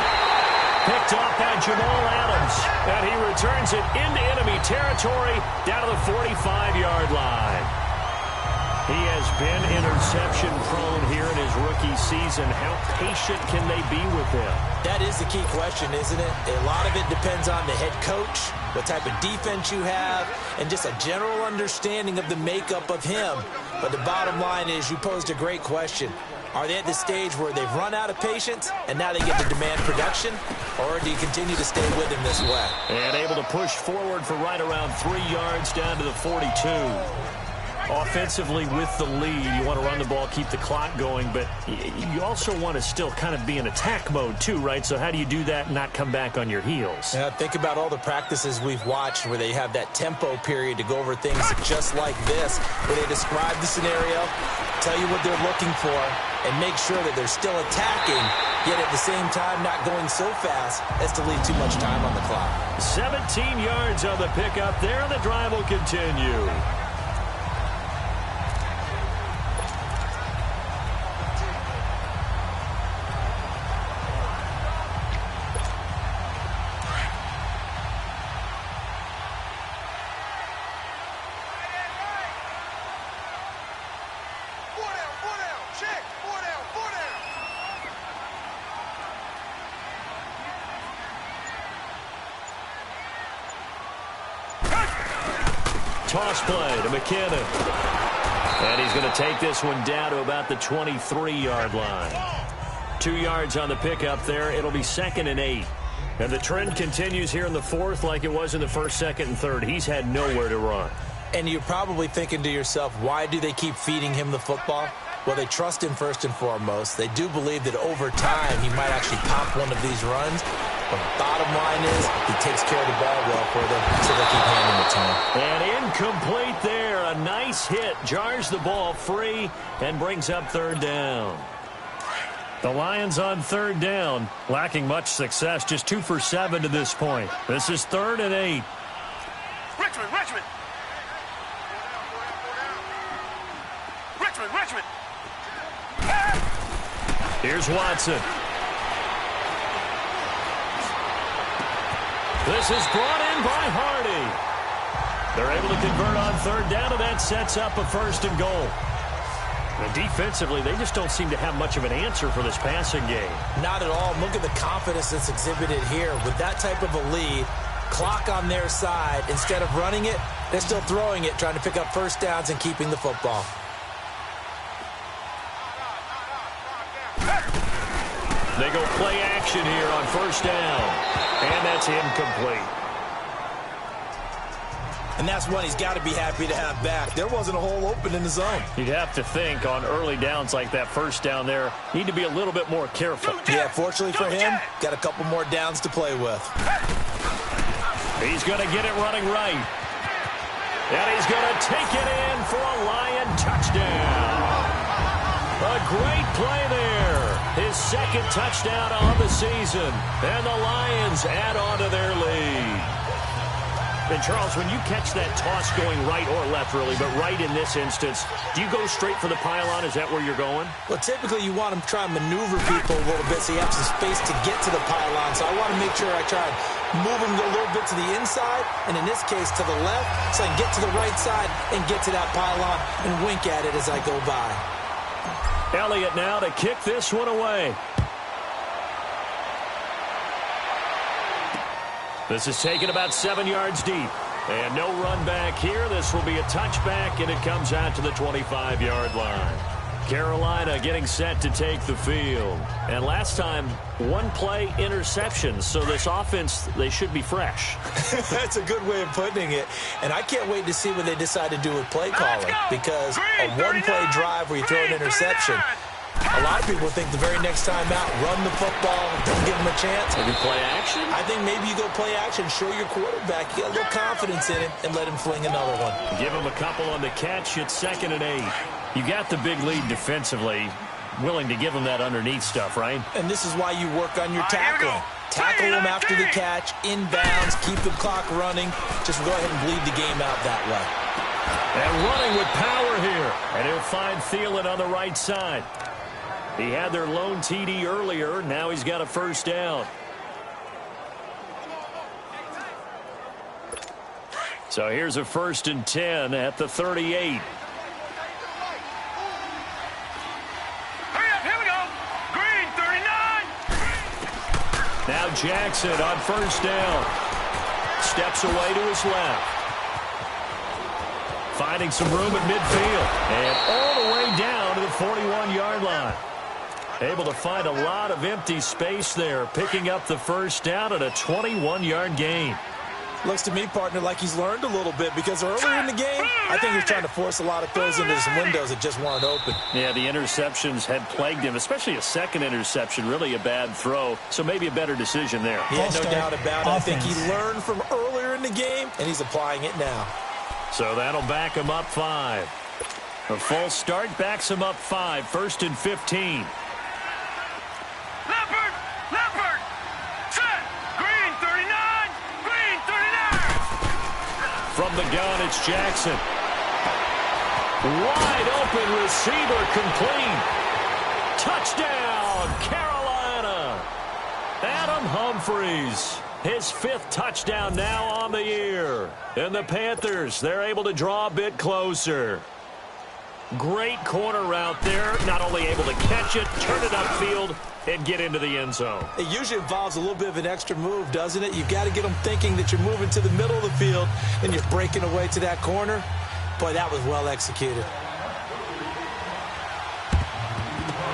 Picked off by Jamal Adams. And he returns it into enemy territory down to the 45-yard line. He has been interception prone here in his rookie season. How patient can they be with him? That is the key question, isn't it? A lot of it depends on the head coach, what type of defense you have, and just a general understanding of the makeup of him. But the bottom line is you posed a great question. Are they at the stage where they've run out of patience and now they get to demand production? Or do you continue to stay with him this way? And able to push forward for right around 3 yards down to the 42. Offensively with the lead, you want to run the ball, keep the clock going, but you also want to still kind of be in attack mode too, right? So how do you do that and not come back on your heels? Yeah, think about all the practices we've watched where they have that tempo period to go over things just like this, where they describe the scenario, tell you what they're looking for, and make sure that they're still attacking, yet at the same time not going so fast as to leave too much time on the clock. 17 yards on the pickup there, and the drive will continue. toss play to McKinnon. And he's going to take this one down to about the 23-yard line. 2 yards on the pickup there. It'll be 2nd and 8. And the trend continues here in the fourth like it was in the first, second, and third. He's had nowhere to run. And you're probably thinking to yourself, why do they keep feeding him the football? Well, they trust him first and foremost. They do believe that over time he might actually pop one of these runs. But bottom line is he takes care of the ball well for them, so they keep handing it to him. And incomplete there. A nice hit. Jars the ball free and brings up 3rd down. The Lions on 3rd down, lacking much success, just 2 for 7 to this point. This is 3rd and 8. Richmond! Here's Watson. This is brought in by Hardy. They're able to convert on 3rd down, and that sets up a 1st and goal. And defensively, they just don't seem to have much of an answer for this passing game. Not at all. Look at the confidence that's exhibited here. With that type of a lead, clock on their side, instead of running it, they're still throwing it, trying to pick up 1st downs and keeping the football. They go play action here on 1st down. And that's incomplete. And that's one he's got to be happy to have back. There wasn't a hole open in the zone. You'd have to think on early downs like that 1st down there, need to be a little bit more careful. Yeah, fortunately for him, got a couple more downs to play with. He's going to get it running right. And he's going to take it in for a Lion touchdown. A great play there. His 2nd touchdown on the season. And the Lions add on to their lead. And, Charles, when you catch that toss going right or left, really, but right in this instance, do you go straight for the pylon? Is that where you're going? Well, typically you want to try and maneuver people a little bit so you have some space to get to the pylon. So I want to make sure I try and move them a little bit to the inside, and in this case to the left, so I can get to the right side and get to that pylon and wink at it as I go by. Elliott now to kick this one away. This is taken about 7 yards deep. And no run back here. This will be a touchback, and it comes out to the 25-yard line. Carolina getting set to take the field. And last time, 1 play interception. So this offense, they should be fresh. That's a good way of putting it. And I can't wait to see what they decide to do with play calling. Because a 1-play drive where you throw an interception, a lot of people think the very next time out, run the football, don't give them a chance. Maybe play action? I think maybe you go play action, show your quarterback, you got a little confidence in him, and let him fling another one. Give him a couple on the catch. It's 2nd and 8. You got the big lead defensively, willing to give him that underneath stuff, right? And this is why you work on your tackling. Tackle them after the catch, inbounds, keep the clock running. Just go ahead and bleed the game out that way. And running with power here. And he'll find Thielen on the right side. He had their lone TD earlier. Now he's got a 1st down. So here's a 1st and 10 at the 38. Now Jackson on 1st down. Steps away to his left. Finding some room at midfield. And all the way down to the 41-yard line. Able to find a lot of empty space there. Picking up the 1st down at a 21-yard gain. Looks to me, partner, like he's learned a little bit because earlier in the game, I think he was trying to force a lot of throws into some windows that just weren't open. Yeah, the interceptions had plagued him, especially a 2nd interception, really a bad throw. So maybe a better decision there. Yeah, no doubt about it. I think he learned from earlier in the game, and he's applying it now. So that'll back him up 5. A full start backs him up 5, 1st and 15. Leopard! Set! Green 39! Green 39! From the gun, it's Jackson. Wide open receiver complete. Touchdown, Carolina. Adam Humphries, his 5th touchdown now on the year. And the Panthers, they're able to draw a bit closer. Great corner route there. Not only able to catch it, turn it upfield, and get into the end zone. It usually involves a little bit of an extra move, doesn't it? You've got to get them thinking that you're moving to the middle of the field and you're breaking away to that corner. Boy, that was well executed.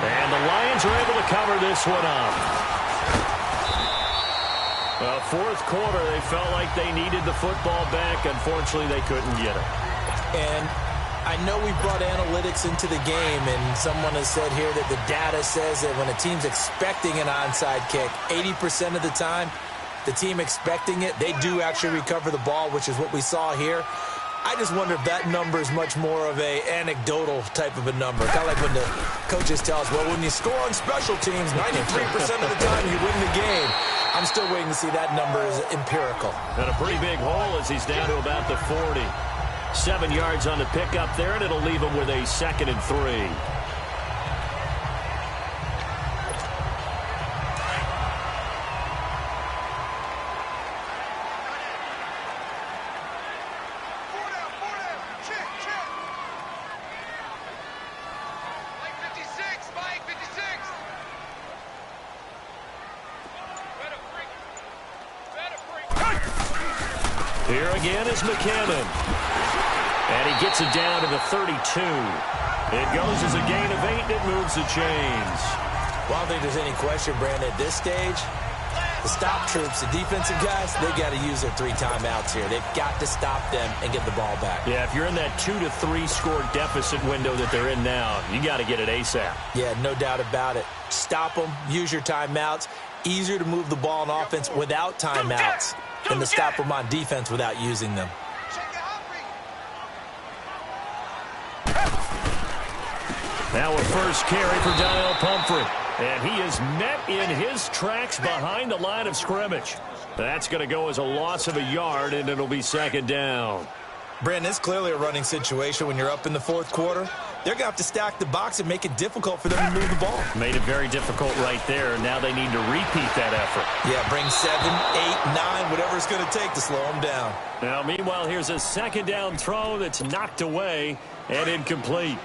And the Lions are able to cover this one up. Well, fourth quarter, they felt like they needed the football back. Unfortunately, they couldn't get it. And I know we brought analytics into the game, and someone has said here that the data says that when a team's expecting an onside kick, 80% of the time, the team expecting it, they do actually recover the ball, which is what we saw here. I just wonder if that number is much more of a anecdotal type of a number. Kind of like when the coaches tell us, well, when you score on special teams, 93% of the time you win the game. I'm still waiting to see that number is empirical. And a pretty big hole as he's down to about the 40. 7 yards on the pickup there, and it'll leave him with a 2nd and 3. Here again is McCammon. And he gets it down to the 32. It goes as a gain of 8, and it moves the chains. Well, I don't think there's any question, Brandon, at this stage, the stop troops, the defensive guys, they got to use their 3 timeouts here. They've got to stop them and get the ball back. Yeah, if you're in that 2 to 3 score deficit window that they're in now, you got to get it ASAP. Yeah, no doubt about it. Stop them, use your timeouts. Easier to move the ball on offense without timeouts than to stop them on defense without using them. Now a first carry for Donnell Pumphrey. And he is met in his tracks behind the line of scrimmage. That's going to go as a loss of a yard, and it'll be 2nd down. Brandon, it's clearly a running situation when you're up in the 4th quarter. They're going to have to stack the box and make it difficult for them to move the ball. Made it very difficult right there. Now they need to repeat that effort. Yeah, bring 7, 8, 9, whatever it's going to take to slow them down. Now, meanwhile, here's a 2nd down throw that's knocked away and incomplete.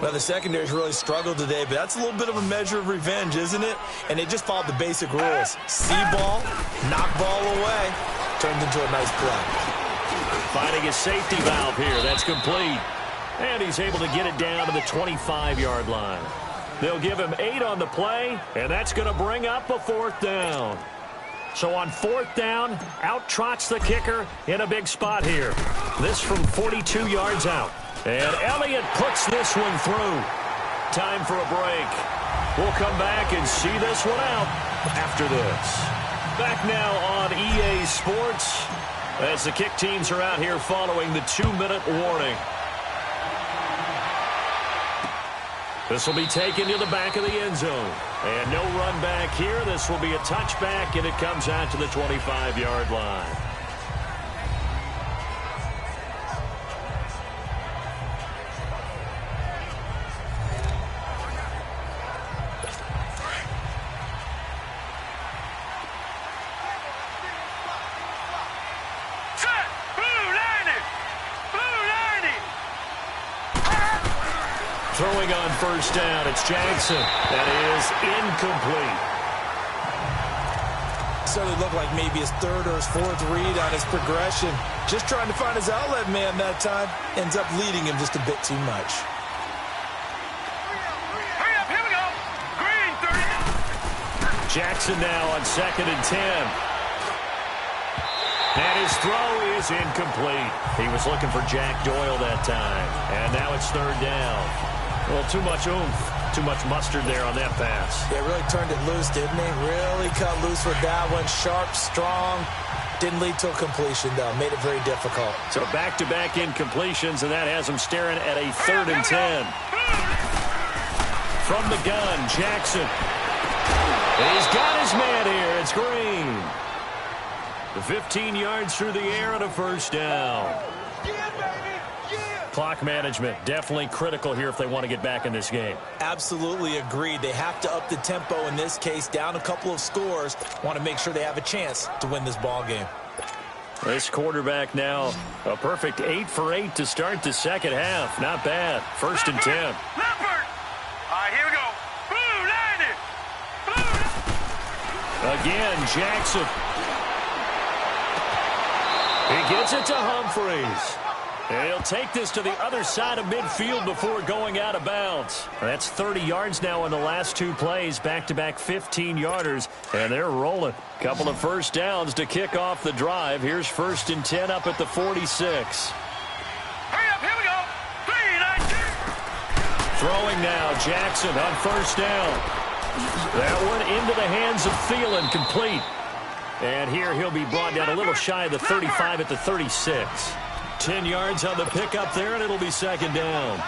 Well, the secondary's really struggled today, but that's a little bit of a measure of revenge, isn't it? And they just followed the basic rules. See ball, knock ball away, turned into a nice play. Finding a safety valve here. That's complete. And he's able to get it down to the 25-yard line. They'll give him 8 on the play, and that's going to bring up a 4th down. So on 4th down, out trots the kicker in a big spot here. This from 42 yards out. And Elliott puts this one through. Time for a break. We'll come back and see this one out after this. Back now on EA Sports as the kick teams are out here following the 2-minute warning. This will be taken to the back of the end zone. And no run back here. This will be a touchback, and it comes out to the 25-yard line. Throwing on first down, it's Jackson. That is incomplete. Certainly looked like maybe his 3rd or his 4th read on his progression. Just trying to find his outlet man that time. Ends up leading him just a bit too much. Hurry up, here we go. Green, 30. Jackson now on 2nd and 10. And his throw is incomplete. He was looking for Jack Doyle that time. And now it's 3rd down. Well, too much oomph, too much mustard there on that pass. Yeah, really turned it loose, didn't he? Really cut loose with that one. Sharp, strong. Didn't lead to a completion, though. Made it very difficult. So back-to-back incompletions, and that has him staring at a 3rd and 10. From the gun, Jackson. He's got his man here. It's Green. The 15 yards through the air and a first down. Clock management, definitely critical here if they want to get back in this game. Absolutely agreed. They have to up the tempo in this case, down a couple of scores. Want to make sure they have a chance to win this ball game. This quarterback now a perfect 8 for 8 to start the second half. Not bad. 1st and 10. Leopard! All right, here we go. Blue, 90. Blue. Again, Jackson. He gets it to Humphreys. And he'll take this to the other side of midfield before going out of bounds. That's 30 yards now in the last 2 plays. Back-to-back 15-yarders, and they're rolling. Couple of first downs to kick off the drive. Here's 1st and 10 up at the 46. Hurry up, here we go. 3, 19. Throwing now, Jackson on 1st down. That one into the hands of Thielen, complete. And here he'll be brought down a little shy of the 35 at the 36. 10 yards on the pickup there, and it'll be 2nd down.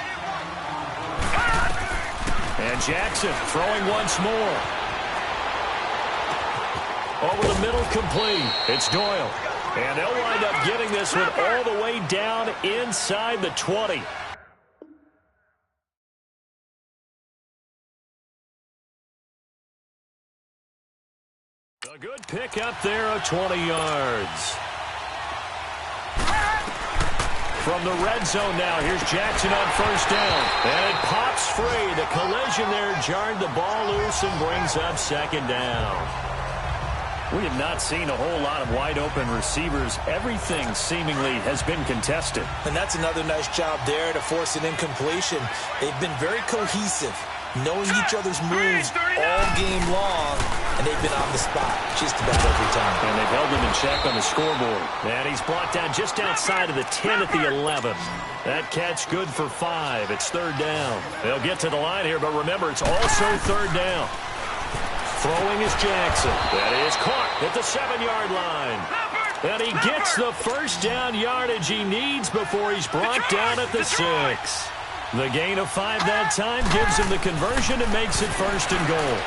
And Jackson throwing once more. Over the middle, complete. It's Doyle. And they'll wind up getting this one all the way down inside the 20. A good pickup there of 20 yards. From the red zone now, here's Jackson on 1st down. And it pops free. The collision there jarred the ball loose and brings up 2nd down. We have not seen a whole lot of wide-open receivers. Everything seemingly has been contested. And that's another nice job there to force an incompletion. They've been very cohesive, knowing each other's moves all game long, and they've been on the spot just about every time. And they've held him in check on the scoreboard. And he's brought down just outside of the 10 at the 11. That catch good for 5. It's 3rd down. They'll get to the line here, but remember, it's also 3rd down. Throwing is Jackson. That is caught at the 7-yard line. And he gets the 1st down yardage he needs before he's brought down at the 6. The gain of 5 that time gives him the conversion and makes it 1st and goal.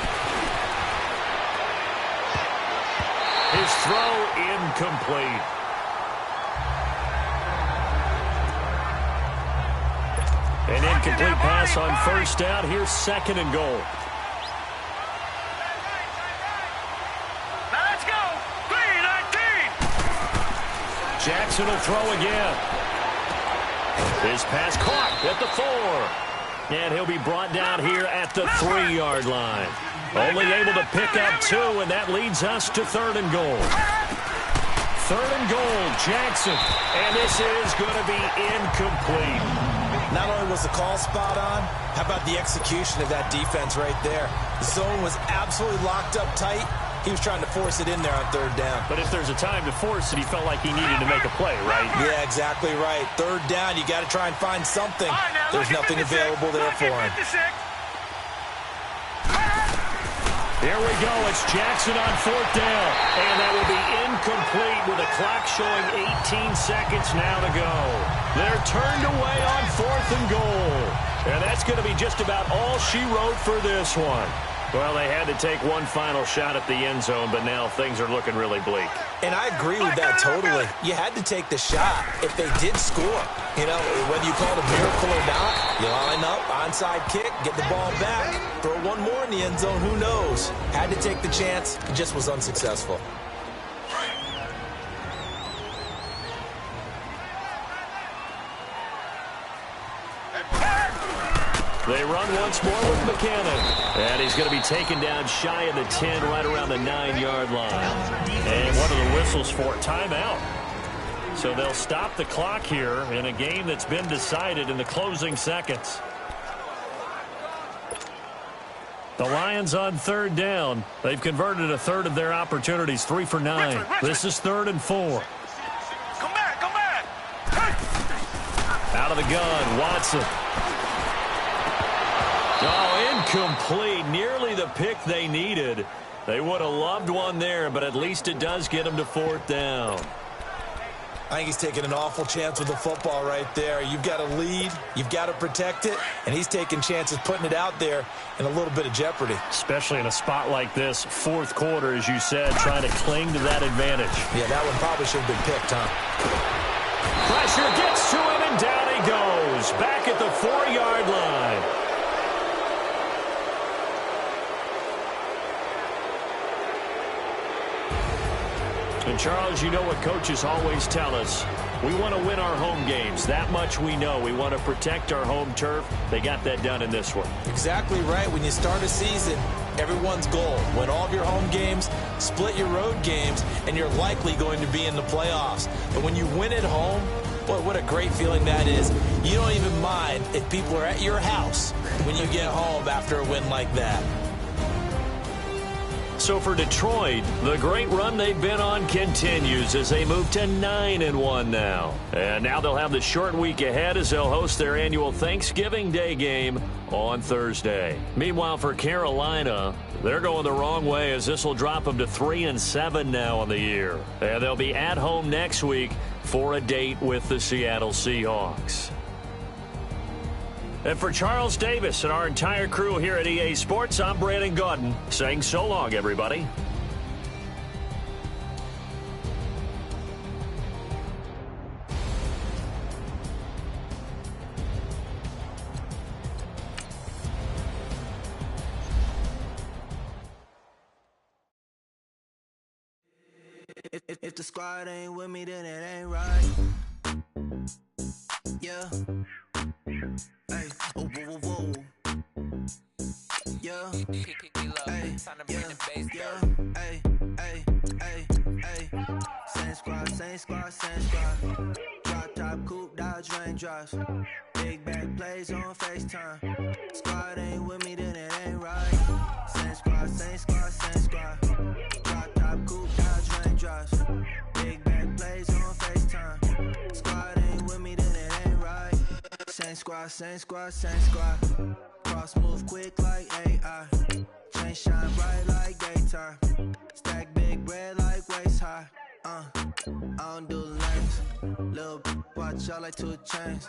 His throw incomplete. An incomplete pass on 1st down. Here's 2nd and goal. Now let's go. 3, 19. Jackson will throw again. His pass caught at the 4. And he'll be brought down here at the 3-yard line. Only able to pick up 2, and that leads us to 3rd and goal. 3rd and goal, Jackson. And this is going to be incomplete. Not only was the call spot on, how about the execution of that defense right there? The zone was absolutely locked up tight. He was trying to force it in there on 3rd down. But if there's a time to force it, he felt like he needed to make a play, right? Yeah, exactly right. 3rd down, you got to try and find something. There's nothing available there for him. Here we go. It's Jackson on 4th down. And that will be incomplete with the clock showing 18 seconds now to go. They're turned away on 4th and goal. And that's going to be just about all she wrote for this one. Well, they had to take one final shot at the end zone, but now things are looking really bleak. And I agree with that totally. You had to take the shot if they did score. You know, whether you call it a miracle or not, you line up, onside kick, get the ball back, throw one more in the end zone, who knows? Had to take the chance, it just was unsuccessful. They run once more with McKinnon. And he's going to be taken down shy of the 10, right around the 9-yard line. And what are the whistles for? Timeout. So they'll stop the clock here in a game that's been decided in the closing seconds. The Lions on 3rd down. They've converted a third of their opportunities, 3 for 9. This is 3rd and 4. Come back, come back. Out of the gun, Watson. Oh, incomplete. Nearly the pick they needed. They would have loved one there, but at least it does get them to 4th down. I think he's taking an awful chance with the football right there. You've got to lead, you've got to protect it, and he's taking chances putting it out there in a little bit of jeopardy. Especially in a spot like this, 4th quarter, as you said, trying to cling to that advantage. Yeah, that one probably should have been picked, huh? Pressure gets to him, and down he goes. Back at the 4-yard line. And, Charles, you know what coaches always tell us. We want to win our home games. That much we know. We want to protect our home turf. They got that done in this one. Exactly right. When you start a season, everyone's goal: win all of your home games, split your road games, and you're likely going to be in the playoffs. But when you win at home, boy, what a great feeling that is. You don't even mind if people are at your house when you get home after a win like that. So for Detroit, the great run they've been on continues as they move to 9-1 now. And now they'll have the short week ahead as they'll host their annual Thanksgiving Day game on Thursday. Meanwhile, for Carolina, they're going the wrong way as this will drop them to 3-7 now on the year. And they'll be at home next week for a date with the Seattle Seahawks. And for Charles Davis and our entire crew here at EA Sports, I'm Brandon Gaudin saying so long, everybody. If the squad ain't with me, then it ain't right. Yeah. Hey, oh, whoa, whoa, whoa. Yeah. Hey, yeah. Hey, hey, hey, hey. Same squad, same squad, same squad. Drop top, coupe, Dodge raindrops. Big back plays on FaceTime. Squad ain't with me, then it ain't right. Same squad, same squad, same squad. Drop top, coupe, Dodge raindrops. Big back plays on FaceTime. Squad ain't with me, then it ain't right. Same squad, same squad, same squad. Cross move quick like AI. Chain shine bright like daytime. Stack big bread like waist high. I don't do lanes. Little watch out like 2 chains.